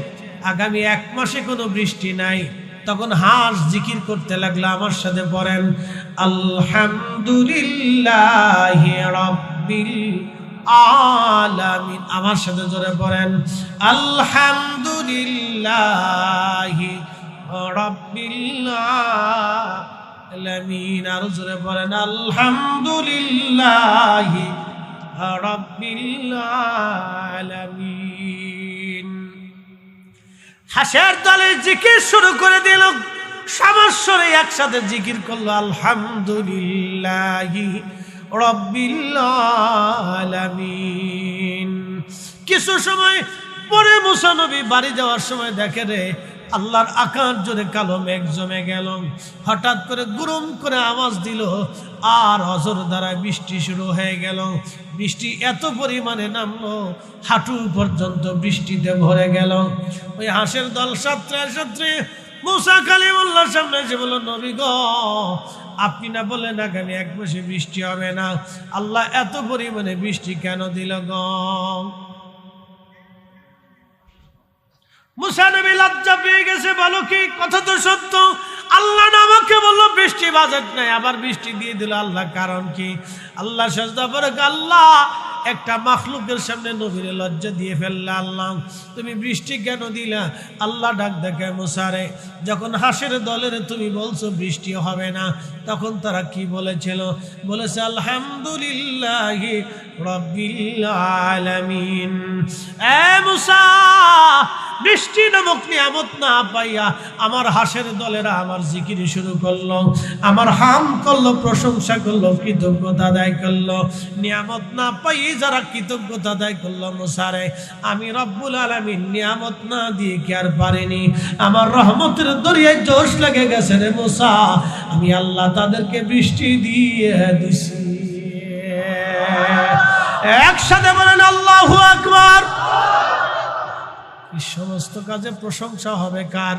[SPEAKER 1] আগামী 1 মাসে কোনো বৃষ্টি নাই। তখন হাঁস জিকির করতে লাগলো, আমার সাথে পড়েন আলহামদুলিল্লাহি রাব্বিল আলামিন। আমার সাথে জোরে পড়েন আলহামদুলিল্লাহি রাব্বিল আলামিন। আর জোরে পড়েন আলহামদুলিল্লাহি রাব্বিল আলামিন। হাঁসের দলে জিকির শুরু করে দিল, সমস্যরে একসাথে জিকির করলো আলহামদুলিল্লাহি রাব্বিল আলামিন। কিছু সময় পরে মুসা নবী বাড়ি যাওয়ার সময় দেখে রে আল্লাহর আকাশ জোরে কালো মেঘ জমে গেল। হঠাৎ করে গুরুম করে আওয়াজ দিল, আর হজর দ্বারা বৃষ্টি শুরু হয়ে গেল। বৃষ্টি এত পরিমাণে নামলো, হাঁটু পর্যন্ত বৃষ্টিতে ভরে গেল। ওই হাঁসের দল সাঁতরে মুসা কালিমুল্লাহর সামনে এসে বলল, নবী গো, আপনি না বললেন আগামী 1 মাসে বৃষ্টি হবে না, আল্লাহ এত পরিমাণে বৃষ্টি কেন দিল গো? মুসা নবী লজ্জা পেয়ে গেছে, বলো কি? কথা তো সত্য। আল্লাহ আমাকে বললো বৃষ্টি বাজেট নাই, আবার বৃষ্টি দিয়ে দিল। আল্লাহ কারণ কি? আল্লাহ সাজদা করে, আল্লাহ একটা মাখলুকের সামনে নবীরে লজ্জা দিয়ে ফেললা, আল্লাহ তুমি বৃষ্টি কেন দিলা? আল্লাহ ডাক দেখে, মুসারে যখন হাঁসের দলের তুমি বলছো বৃষ্টি হবে না, তখন তারা কি বলেছিল? বলেছে আলহামদুলিল্লাহি রাব্বিল আলামিন। এ মুসা, বৃষ্টি নামক নিয়ামত না পাইয়া আমার হাঁসের দলেরা আমার জিকির শুরু করলো, আমার হাম করলো, প্রশংসা করলো, কৃতজ্ঞতা আদায় করলো। নিয়ামত না পাই যারা কৃতজ্ঞতা আদায় করলো, মুসারে আমি রব্বুল আলামিন নিয়ামত না দিয়ে কি আর পারিনি? আমার রহমতের দরিয়ায় জোশ লেগে গেছে রে মুসা, আমি আল্লাহ তাদেরকে বৃষ্টি দিয়ে দিছি। একসাথে বলেন আল্লাহু আকবার। এই সমস্ত কাজে প্রশংসা হবে কার?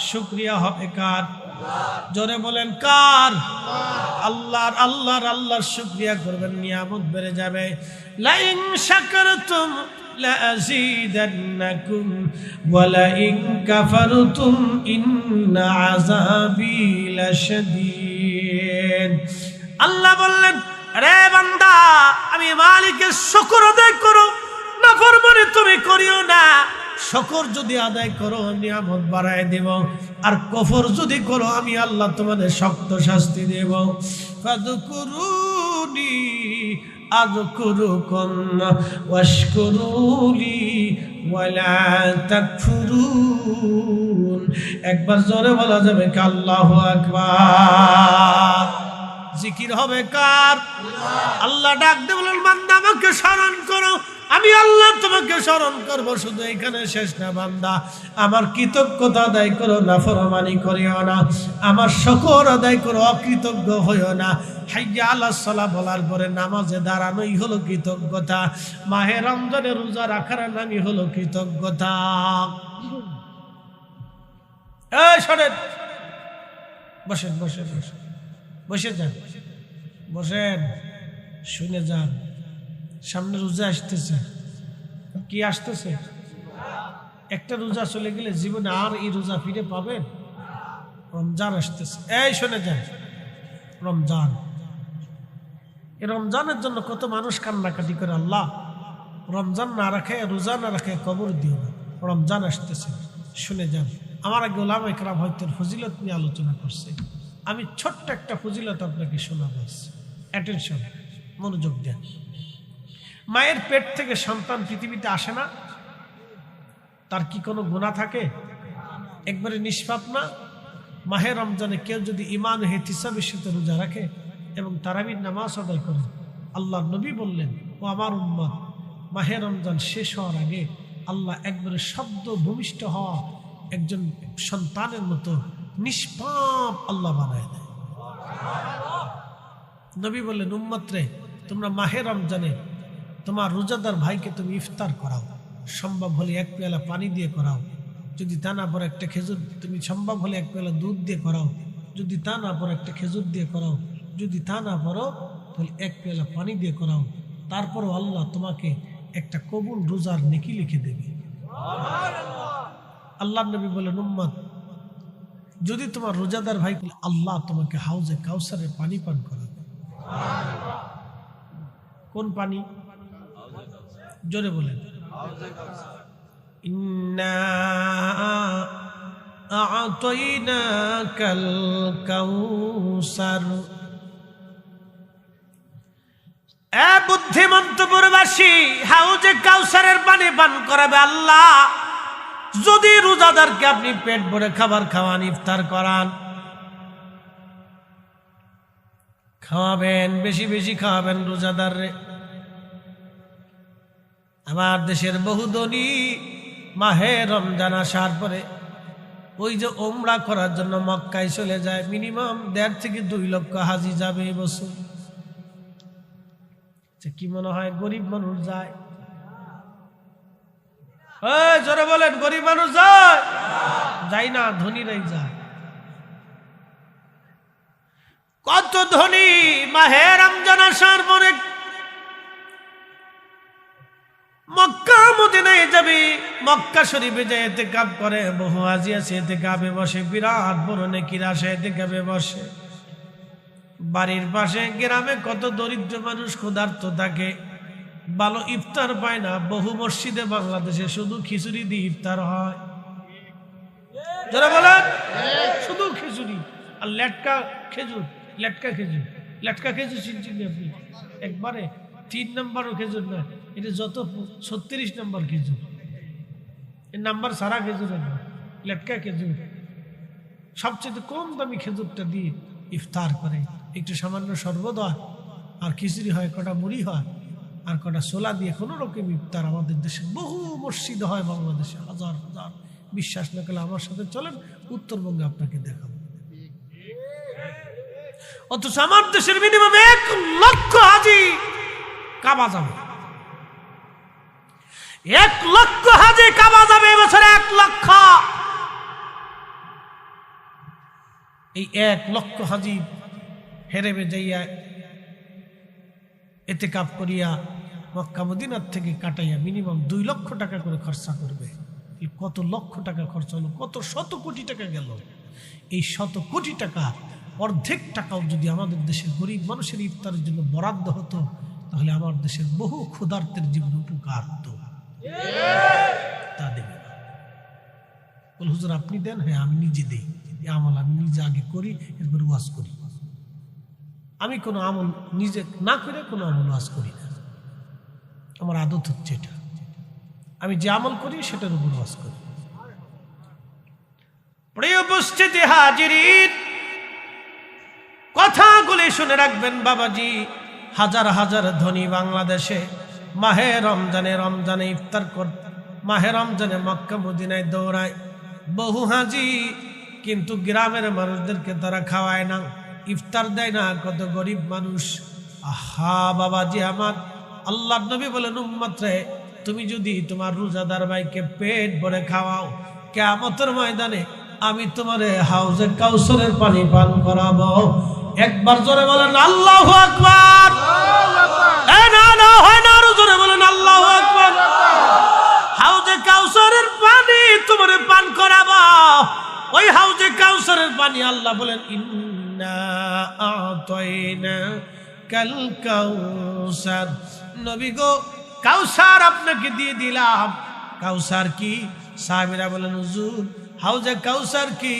[SPEAKER 1] শুকরিয়া হবে কার? জোরে বলেন কার? আল্লাহর। আল্লাহর শুকরিয়া করবেন, নিয়ামত বেড়ে যাবে। লাইন শাকারতুম লাযীদান্নাকুম ওয়া লাইন কাফারতুম ইন্না আযাবি লাশাদীদ। আল্লাহ বললেন, রে বান্দা, আমি মালিকের শুকর আদায় করো, নাফরমানি তুমি করিও না। শুকর যদি আদায় করো নিয়ামত বাড়ায় দেব, আর কফর যদি করো আমি আল্লাহ তোমাদের শক্ত শাস্তি দেব। ফাযকুরুনি আযকুরুকুম ওয়াশকুরুলি ওয়ালা তাকফুরুন। একবার জোরে বলা যাবে কি আল্লাহু আকবার? জিকির হবে কার? আল্লাহ ডাক দিয়ে বলেন, বান্দা আমাকে স্মরণ করো, আমি আল্লাহ তোমাকে স্মরণ করবো। শুধু এখানে শেষ না বান্দা, আমার কৃতজ্ঞতা আদায় করো, নাফরমানি করিও না। আমার শুকর আদায় করো, অকৃতজ্ঞ হইও না। হাইয়া আলাস সালাহ বলার পরে নামাজে দাঁড়ানোই হলো কৃতজ্ঞতা। মাহে রমজানে রোজা রাখার নামই হলো কৃতজ্ঞতা। এই শোনেন, বসেন বসেন বসেন, বসে যান, বসেন, শুনে যান। সামনে রোজা আসতেছে, কি আসতেছে? একটা রোজা চলে গেলে জীবনে আর এই রোজা ফিরে পাবেন? রমজান আসতেছে, এই শুনে যান, রমজান। এই রমজানের জন্য কত মানুষ কান্নাকাটি করে, আল্লাহ রমজান না রাখে, রোজা না রাখে কবর দিও না। রমজান আসতেছে, শুনে যান। আমার আগে ওলামা ইকরাম হয়তো ফজিলত নিয়ে আলোচনা করছে, আমি ছোট্ট একটা ফজিলত আপনাকে শোনাবো। অ্যাটেনশন, মনোযোগ দেন। মায়ের পেট থেকে সন্তান পৃথিবীতে আসে না, তার কি কোনো গুনাহ থাকে? একবারে নিষ্পাপ না? মাহে রমজানে কেউ যদি ঈমান ও ইহতিসাবের সাথে রোজা রাখে এবং তারাবির নামাজ আদায় করে, আল্লাহর নবী বললেন, ও আমার উম্মত, মাহে রমজান শেষ হওয়ার আগে আল্লাহ একবারে শব্দ ভূমিষ্ঠ হওয়া একজন সন্তানের মতো নিষ্পাপ আল্লাহ বানায় দেয়। নবী বললেন, উম্মত রে, তোমরা মাহে রমজানে তোমার রোজাদার ভাইকে তুমি ইফতার করাও, সম্ভব হলে এক পেয়ালা পানি দিয়ে করাও, যদি তা না পরে একটা খেজুর, তুমি সম্ভব হলে এক পেয়ালা দুধ দিয়ে করাও, যদি তা না পরে একটা খেজুর দিয়ে করাও, যদি তা না পারো তাহলে এক পেয়ালা পানি দিয়ে করাও। তারপরও আল্লাহ তোমাকে একটা কবুল রোজার নেকি লিখে দেবে। আল্লাহ নবী বলেন, উম্মত, যদি তোমার রোজাদার ভাই, আল্লাহ তোমাকে হাউজে কাউসারের পানি পান করাবে। কোন পানি? জোরে বলেন। ইন্না আ'তাইনাকাল কাউসার। এ বুদ্ধিমন্তপুরবাসী, হাউজে কাউসারের পানি পান করাবে আল্লাহ যদি রোজাদারকে আপনি পেট ভরে খাবার খাওয়ান, ইফতার করান। খাওয়াবেন, বেশি বেশি খাওয়াবেন রোজাদাররে। আমার দেশের বহু ধনী মাহে রমজান আসার পরে ওই যে ওমরা করার জন্য মক্কায় চলে যায়, মিনিমাম 1.5 থেকে 2 লক্ষ হাজি যাবে এবছর। কি মনে হয় গরিব মানুষ যায়? জোরে বলেন, গরিব মানুষ যায়? যাই না, ধনীরাই যায়। কত ধনী মাহে রমজান আসার পরে মক্কা মদিনায় যাবে, মক্কা শরীফে যায় ইতিকাফ করে। বহু হাজি আছে ইতিকাফে বসে, বিরাট বড় নেকির আশায় ইতিকাফে বসে। বাড়ির পাশে গ্রামে কত দরিদ্র মানুষ ক্ষুধার্ত থাকে, ভালো ইফতার পায় না। বহু মসজিদে বাংলাদেশে শুধু খিচুড়ি দিয়ে ইফতার হয়। যারা বলেন শুধু খিচুড়ি আর লেটকা খেজুর, লেটকা খেজুর, লেটকা খেজুর চিনছেন আপনি? একবারে 3 নম্বরও খেজুর না, এটা যত 36 নম্বর খেজুর, এই নাম্বার সারা খেজুর, লেটকা খেজুর। সবচেয়ে কম দামি খেজুরটা দিয়ে ইফতার করে। একটু সামান্য শরবত হয়, আর খিচুড়ি হয়, কটা মুড়ি হয়, আর কটা ছোলা দিয়ে কোনো রকম ইফতার। আমাদের দেশে বহু মসজিদ হয়, বাংলাদেশে হাজার হাজার। বিশ্বাস না করলে আমার সাথে চলেন, উত্তরবঙ্গে আপনাকে দেখাবো। অথচ আমার দেশের মিনিমাম 1 লক্ষ হাজি কাবা যাবে। 1 লক্ষ হাজি কাবা যাবে এবছরে, 1 লক্ষ। এই 1 লক্ষ হাজি হেরেবে যাইয়া ইতিকাফ করিয়া মক্কা মদিনার থেকে কাটাইয়া মিনিমাম 2 লক্ষ টাকা করে খরচা করবে। কত লক্ষ টাকা খরচ হলো, কত শত কোটি টাকা গেল। এই শত কোটি টাকা অর্ধেক টাকাও যদি আমাদের দেশের গরিব মানুষের ইফতারের জন্য বরাদ্দ হতো, তাহলে আমার দেশের বহু ক্ষুধার্তের জীবনে উপকার হতো। তা দেবে না। বল হুজুর আপনি দেন? হ্যাঁ আমি নিজে দিই। এই আমল আমি নিজে আগে করি, এরপর ওয়াজ করি। আমি কোনো আমল নিজে না করে কোনো আমল ওয়াজ করি না। আমার আদত হচ্ছে এটা। আমি যে আমল করি সেটার উপর ওয়াজ করি। প্রিয় উপস্থিতি হাজিরিন, কথাগুলি শুনে রাখবেন বাবাজি। হাজার হাজার ধনী বাংলাদেশে মাহে রমজানে ইফতার করতে, মাহে রমজানে মক্কা মদিনায় দৌড়ায় বহু হাজি, কিন্তু গ্রামের মানুষদেরকে তারা খাওয়ায় না, ইফতার দেয় না। কত গরিব মানুষ। আহা বাবাজি আমার, আল্লাহর নবী বলেন, উম্মত রে, তুমি যদি তোমার রোজাদার ভাইকে পেট ভরে খাওয়াও, কিয়ামতের ময়দানে আমি তোমারে হাউজে কাউসারের পানি পান করাবো। একবার জোরে বলেন আল্লাহু আকবার। না হয় না। জোরে বলেন আল্লাহু আকবার। হাউজে কাউসারের পানি তোমারে পান করাবো। ওই হাউজে কাউসারের পানি আল্লাহ বলেন ইন্না আতাইনা কাল কাউসার। নবী গো কাউসার আপনাকে দিয়ে দিলাম। কাউসার কি? সাহাবীরা বলেন হুজুর হাউজে কাউসার কি?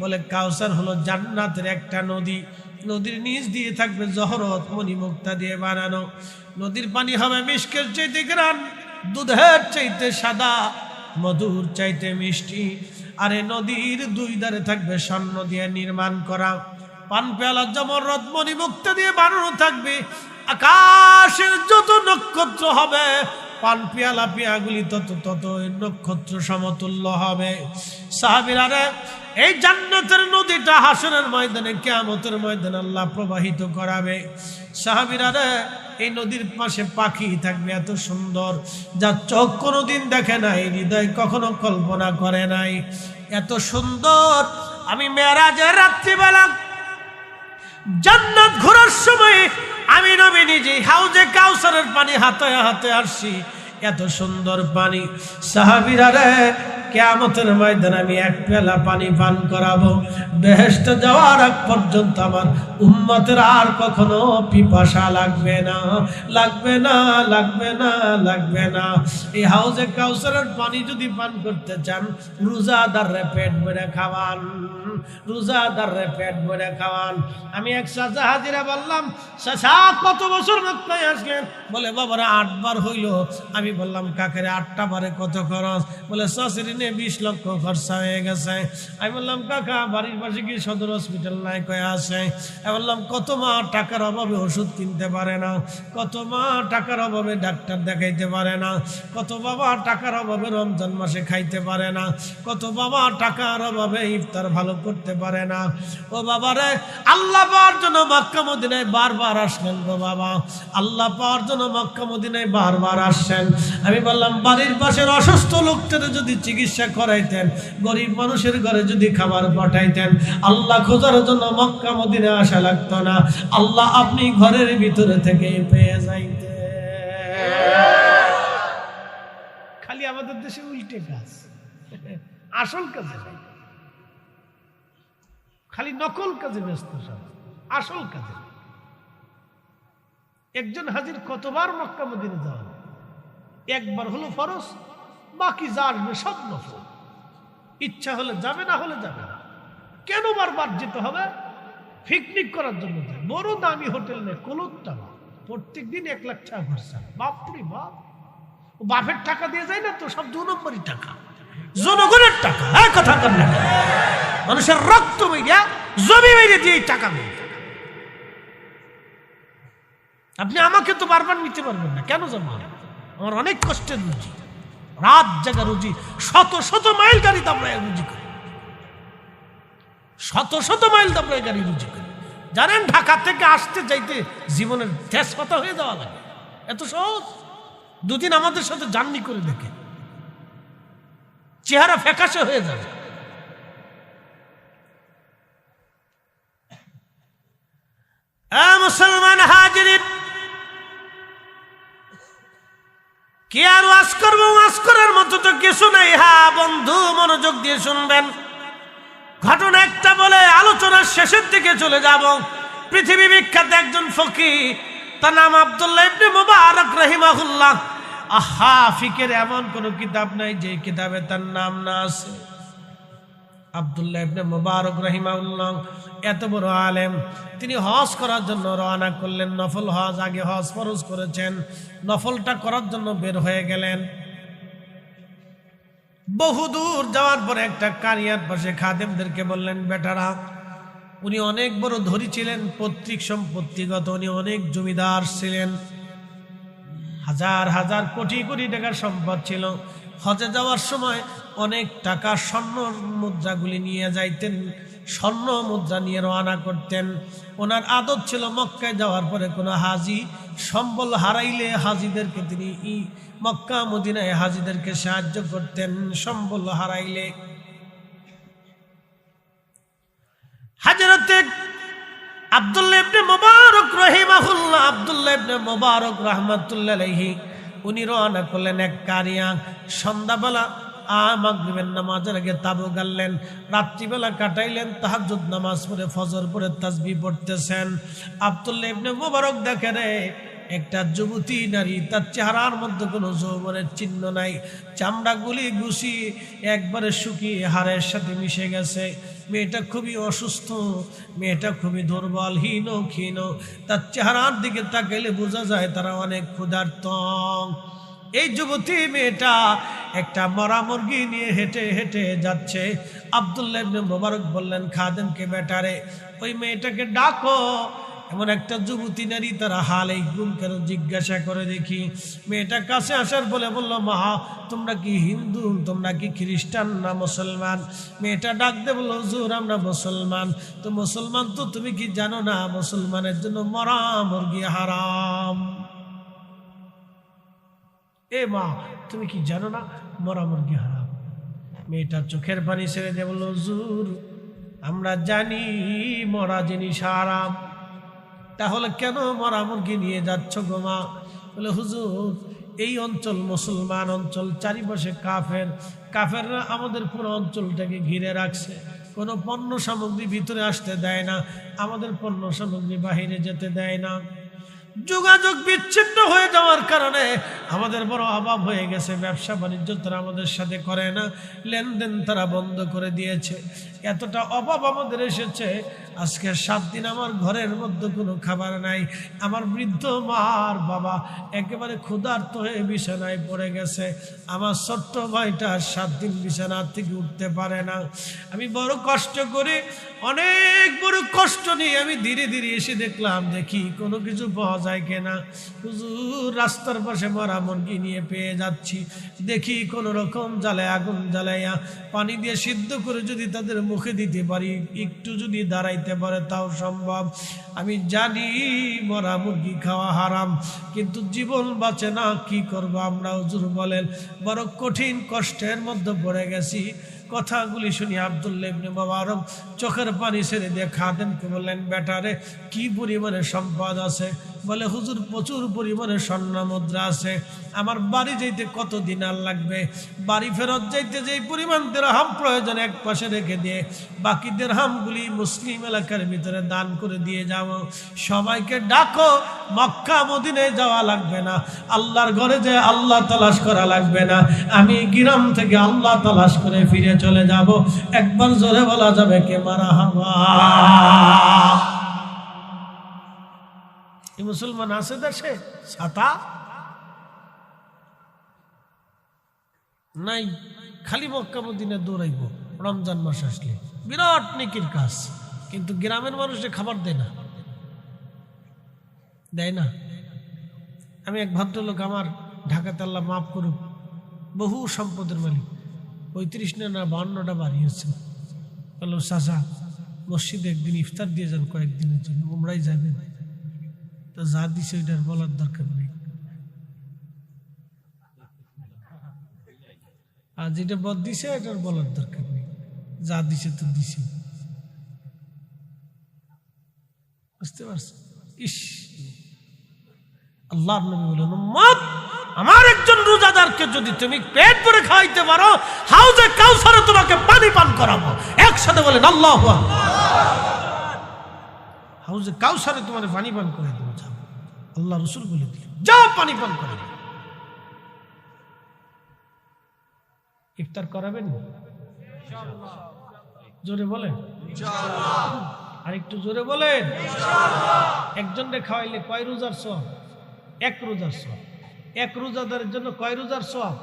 [SPEAKER 1] বলে কাউসার হলো জান্নাতের একটা নদী। নদীর নিচ দিয়ে থাকবে জহরত মণিমুক্তা দিয়ে বানানো। নদীর পানি হবে মিষ্কের চাইতে গ্রান, দুধের চাইতে সাদা, মধুর চাইতে মিষ্টি। আর এই নদীর দুই ধারে থাকবে স্বর্ণ দিয়ে নির্মাণ করা। পান পেয়ালা জমরত মণিমুক্তা দিয়ে বানানো থাকবে। আকাশের যত নক্ষত্র হবে পান পেয়ালা পেয়াগুলি তত তত নক্ষত্র সমতুল্য হবে। সাহাবীরা রে এই জান্নাতের নদীটা হাসরের ময়দানে কিয়ামতের ময়দানে আল্লাহ প্রবাহিত করাবে। সাহাবীরা রে এই নদীর পাশে পাখি থাকবে এত সুন্দর, যা চোখ কোনোদিন দেখে নাই, হৃদয় কখনো কল্পনা করে নাই। এত সুন্দর। আমি মেরাজের রাত্রিবেলা জান্নাত ঘোরার সময় আমি নবী নিজে হাউজে কাউসারের পানি হাতে হাতে আসছি। এত সুন্দর পানি। সাহাবীরা রে কিয়ামতের ময়দানে আমি এক পেয়ালা পানি পান করাবো। বেহেশতে যাওয়ার আগ পর্যন্ত আমার উম্মতের আর কখনো পিপাসা লাগবে না, লাগবে না, লাগবে না, লাগবে না। এই হাউজে কাউসারের পানি যদি পান করতে চান রোজাদাররে পেট ভরে খাওয়ান, রোজাদাররে পেট ভরে খাওয়ান। আমি এক চাচা হাজিরা বললাম চাচা কত বছর মক্কায় আসলেন? বলে বাবারা 8 বার হইল। আমি বললাম কাকেরে 8টা বারে কত খরচ? বলে চাচির নিয়ে 20 লক্ষ খরচা হয়ে গেছে। আমি বললাম কাকা বাড়ির পাশে কি সদর হসপিটাল নাই? কয়ে আছে। আমি বললাম কত মা টাকার অভাবে ওষুধ কিনতে পারে না, কত মা টাকার অভাবে ডাক্তার দেখাইতে পারে না, কত বাবা টাকার অভাবে রমজান মাসে খাইতে পারে না, কত বাবা টাকার অভাবে ইফতার ভালো করতে পারে না। ও বাবারে আল্লাহ পাওয়ার জন্য মক্কা মদিনায় বারবার আসলেন গো বাবা, আল্লাহ পাওয়ার জন্য মক্কা মদিনায় বারবার আসছেন। আমি বললাম বাড়ির পাশের অসুস্থ লোকদের যদি চিকিৎসা করাইতেন, গরিব মানুষের ঘরে যদি খাবার পাঠাইতেন, আল্লাহ খোঁজার জন্য মক্কা মদিনায় আসা লাগতো না। আল্লাহ আপনি ঘরের ভিতরে থেকে পেয়ে যাইতেন। খালি আমাদের দেশে উল্টে কাজ, আসল কাজে নাই, খালি নকল কাজে ব্যস্ত সব, আসল কাজে। একজন হাজির কতবার মক্কা মদিনা যাওয়া? একবার হলো ফরজ, বাকি যা আসবে সব নফল। ইচ্ছা হলে যাবে, না হলে যাবে না। কেন বারবার যেতে হবে? পিকনিক করার জন্য যায়। বড় দামি হোটেল নেই, কলুত্তালা, প্রত্যেক দিন 1 লাখ টাকা খরচা। বাপরে বাপ, ও বাপের টাকা দিয়ে যায় না তো, সব 2 নম্বরই টাকা, জনগণের টাকা। হ্যাঁ কথা বললে মানুষের রক্ত মেরিয়া জমি মেরে দিয়ে টাকা মেরে। আপনি আমাকে তো বারবার নিতে পারবেন না, কেন যাবো? আমার অনেক কষ্টের রুজি, রাত জাগা রুজি, শত শত মাইল গাড়ি দাবড়ায় রুজি করি, শত শত মাইল দাবড়ায় গাড়ি রুজি করি। জানেন ঢাকা থেকে আসতে যাইতে জীবনের তেজ পাতা হয়ে যাওয়া লাগে, এত সহজ। 2 দিন আমাদের সাথে জার্নি করে দেখে চেহারা ফ্যাকাশে হয়ে যাবে। মুসলমান হাজিরিন, কি আর ওয়াজ করবো? ওয়াজ করার মতো তো কিছু নাই। হ্যাঁ বন্ধু মনোযোগ দিয়ে শুনবেন। ঘটনা একটা বলে আলোচনার শেষের দিকে চলে যাব। পৃথিবী বিখ্যাত একজন ফকিহ, তার নাম আব্দুল্লাহ ইবনে মুবারক রাহিমাহুল্লাহ। আহা, ফিকের এমন কোন কিতাব নাই যে কিতাবে তার নাম না আছে। আব্দুল্লাহ ইবনে মুবারক রাহিমাহুল্লাহ এত বড় আলেম, তিনি হজ করার জন্য রওনা করলেন। নফল হজ, আগে হজ ফরজ করেছেন, নফলটা করার জন্য বের হয়ে গেলেন। বহুদূর যাওয়ার পরে একটা কারিয়ার পাশে খাদেমদেরকে বললেন, বেটারা, উনি অনেক বড় ধনী ছিলেন, পৈতৃক সম্পত্তিগত, উনি অনেক জমিদার ছিলেন, হাজার হাজার কোটি কোটি টাকার সম্পদ ছিল। হজে যাওয়ার সময় অনেক টাকা স্বর্ণ মুদ্রাগুলি নিয়ে যাইতেন, স্বর্ণ মুদ্রা নিয়ে রওনা করতেন। ওনার আদত ছিল মক্কায় যাওয়ার পরে কোনো হাজি সম্বল হারাইলে হাজিদেরকে তিনি মক্কা মদিনায় হাজিদেরকে সাহায্য করতেন। সম্বল হারাইলে হযরতে আব্দুল্লাহ ইবনে মুবারক রাহিমাহুল্লাহ, আব্দুল্লাহ ইবনে মুবারক রাহমাতুল্লাহ আলাইহি, উনি রওনা করলেন এক কারিয়া। সন্ধ্যাবেলা মাগরিবের নামাজের আগে তাবু গাড়লেন, রাত্রিবেলা কাটাইলেন তাহাজ্জুদ নামাজ পড়ে, ফজর পড়ে তাসবিহ পড়তেছেন। আব্দুল্লাহ ইবনে মুবারক দেখে রে একটা যুবতী নারী, তার চেহারার মধ্যে কোনো যৌবনের চিহ্ন নাই, চামড়াগুলি গুছি একবারে শুকিয়ে হাড়ের সাথে মিশে গেছে। মেয়েটা খুবই অসুস্থ, মেয়েটা খুবই দুর্বল, হীন ক্ষীণ। তার চেহারার দিকে তাকাইলে বোঝা যায় তারা অনেক ক্ষুধার্ত। এই যুবতী মেয়েটা একটা মরা মুরগি নিয়ে হেঁটে হেঁটে যাচ্ছে। আব্দুল্লাহ ইবনে মুবারক বললেন খাদেমকে, বেটারে ওই মেয়েটাকে ডাকো। এমন একটা যুবতী নারী, তারা হাল এই গুম কেন জিজ্ঞাসা করে দেখি। মেয়েটা কাছে আসার বলে বলল, মা তোমরা কি হিন্দু, তোমরা কি খ্রিস্টান না মুসলমান? মেয়েটা ডাক দে বলল, হুজুর আমরা মুসলমান। তো মুসলমান তো তুমি কি জানো না মুসলমানের জন্য মরা মুরগি হারাম? এ মা তুমি কি জানো না মরা মুরগি হারাম? মেয়েটা চোখের পানি ছেড়ে দিয়ে বলল, হুজুর আমরা জানি মরা জিনিস হারাম, তাহলে কেন মরা মুরগি নিয়ে যাচ্ছ গো মা? বলে, হুজুর এই অঞ্চল মুসলমান অঞ্চল, চারিপাশে কাফেররা আমাদের পুরো অঞ্চলটাকে ঘিরে রাখছে, কোনো পণ্য সামগ্রী ভিতরে আসতে দেয় না, আমাদের পণ্য সামগ্রী বাহিরে যেতে দেয় না। যোগাযোগ বিচ্ছিন্ন হয়ে যাওয়ার কারণে আমাদের বড় অভাব হয়ে গেছে, ব্যবসা বাণিজ্য তারা আমাদের সাথে করে না, লেনদেন তারা বন্ধ করে দিয়েছে। এতটা অভাব আমাদের এসেছে, আজকে 7 দিন আমার ঘরের মধ্যে কোনো খাবার নাই। আমার বৃদ্ধ মা আর বাবা একেবারে ক্ষুধার্ত হয়ে বিছানায় পড়ে গেছে। আমার ছোট্ট ভাইটা 7 দিন বিছানা থেকে উঠতে পারে না। আমি বড় কষ্ট করে, অনেক বড় কষ্ট নিয়ে আমি ধীরে ধীরে এসে দেখলাম, দেখি কোনো কিছু পাওয়া যায় কিনা। হুজুর রাস্তার পাশে মরা মুরগি নিয়ে পেয়ে যাচ্ছি, দেখি কোনো রকম জ্বালায় আগুন জ্বালাইয়া পানি দিয়ে সিদ্ধ করে যদি তাদের মুখে দিতে পারি, একটু যদি দাঁড়াইতে পারে তাও সম্ভব। আমি জানি মরা মুরগি খাওয়া হারাম, কিন্তু জীবন বাঁচে না, কি করব আমরা? হুজুর বলেন বড় কঠিন কষ্টের মধ্যে পড়ে গেছি। কথাগুলি শুনি আব্দুল্লাহ ইবনে মুবারক চোখের পানি ছেড়ে দিয়ে খাদেমকে বললেন, বেটারে কি পরিমাণে সম্পদ আছে? বলে, হুজুর প্রচুর পরিমাণে স্বর্ণ মুদ্রা আছে। আমার বাড়ি যাইতে কত দিনার লাগবে? বাড়ি ফেরত যাইতে যেই পরিমাণ দিরহাম প্রয়োজন এক পাশে রেখে দিয়ে বাকি দিরহামগুলি মুসলিম এলাকার ভিতরে দান করে দিয়ে যাও। সবাইকে ডাকো, মক্কা মদিনায় যাওয়া লাগবে না, আল্লাহর ঘরে যে আল্লাহ তালাশ করা লাগবে না, আমি গ্রাম থেকে আল্লাহ তালাশ করে ফিরে চলে যাব। একবার জোরে বলা যাবে কে মারহাবা? এই মুসলমান আছে দেশে? ছাতা নাই, খালি মক্কা মদিনা দৌড়াইব রমজান মাস আসলে, বিরাট নেকির কাজ। কিন্তু গ্রামের মানুষে খাবার দেয় না, দেয় না। আমি এক ভদ্রলোক, আমার ঢাকাতে আল্লাহ মাফ করুক, বহু সম্পদের মালিক, 35 না 52টা বাড়ি হচ্ছে। বলল, চাচা মসজিদে একদিন ইফতার দিয়ে যান, কয়েকদিনের জন্য উমরাই যাবেন। তো যা দিছে ওইটার বলার দরকার নেই, আর যেটা বদ দিছে এটার বলার দরকার নেই, যা দিছে তো দিছে। বুঝতে পারছো? ইস, আল্লাহর নবী বলেন, উম্মত আমার একজন রোজাদারকে যদি তুমি পেট ভরে খাওয়াইতে পারো, হাউজে কাউসারে তোমাকে পানি পান করাবো। একসাথে বলেন আল্লাহু আকবার। হাউজে কাউসারে তোমার পানি পান করে দেবো। আল্লাহ রসুল বলে দিলেন, যাও পানি পান করে। ইফতার করাবেন ইনশাআল্লাহ? জোরে বলেন ইনশাআল্লাহ। আর একটু জোরে বলেন ইনশাআল্লাহ। একজনকে খাওয়াইলে কয় রোজার সওয়াব? 1 রোজার সওয়াব। 1 রোজাদারের জন্য কয় রোজার সওয়াব?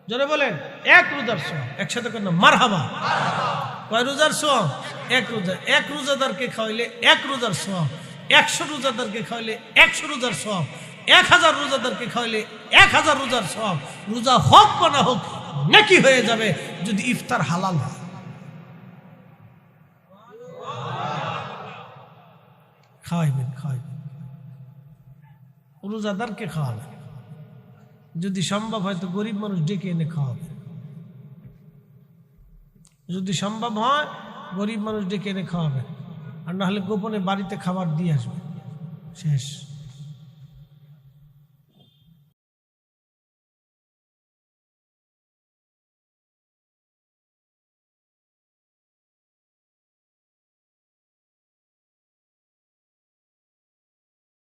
[SPEAKER 1] জোরে বলেন 1 রোজার সওয়াব। একসাথে করেন মারহাবা। কয় রোজার সওয়াব? 1 রোজা। 1 রোজাদারকে খাওয়াইলে 1 রোজার সওয়াব। 100 রোজাদারকে খাওয়াইলে 100 রোজার সওয়াব। 1000 রোজাদারকে খাওয়াইলে 1000 রোজার সওয়াব। রোজা হোক বা না হোক নেকি হয়ে যাবে, যদি ইফতার হালাল হয়। খাওয়াইবেন, খাওয়াইবেন, রোজাদারকে খাওয়াবেন। যদি সম্ভব হয় তো গরিব মানুষ ডেকে এনে খাওয়াবেন। যদি সম্ভব হয় গরিব মানুষ ডেকে এনে খাওয়াবেন। আর না হলে গোপনে বাড়িতে খাবার দিয়ে আসবে, শেষ।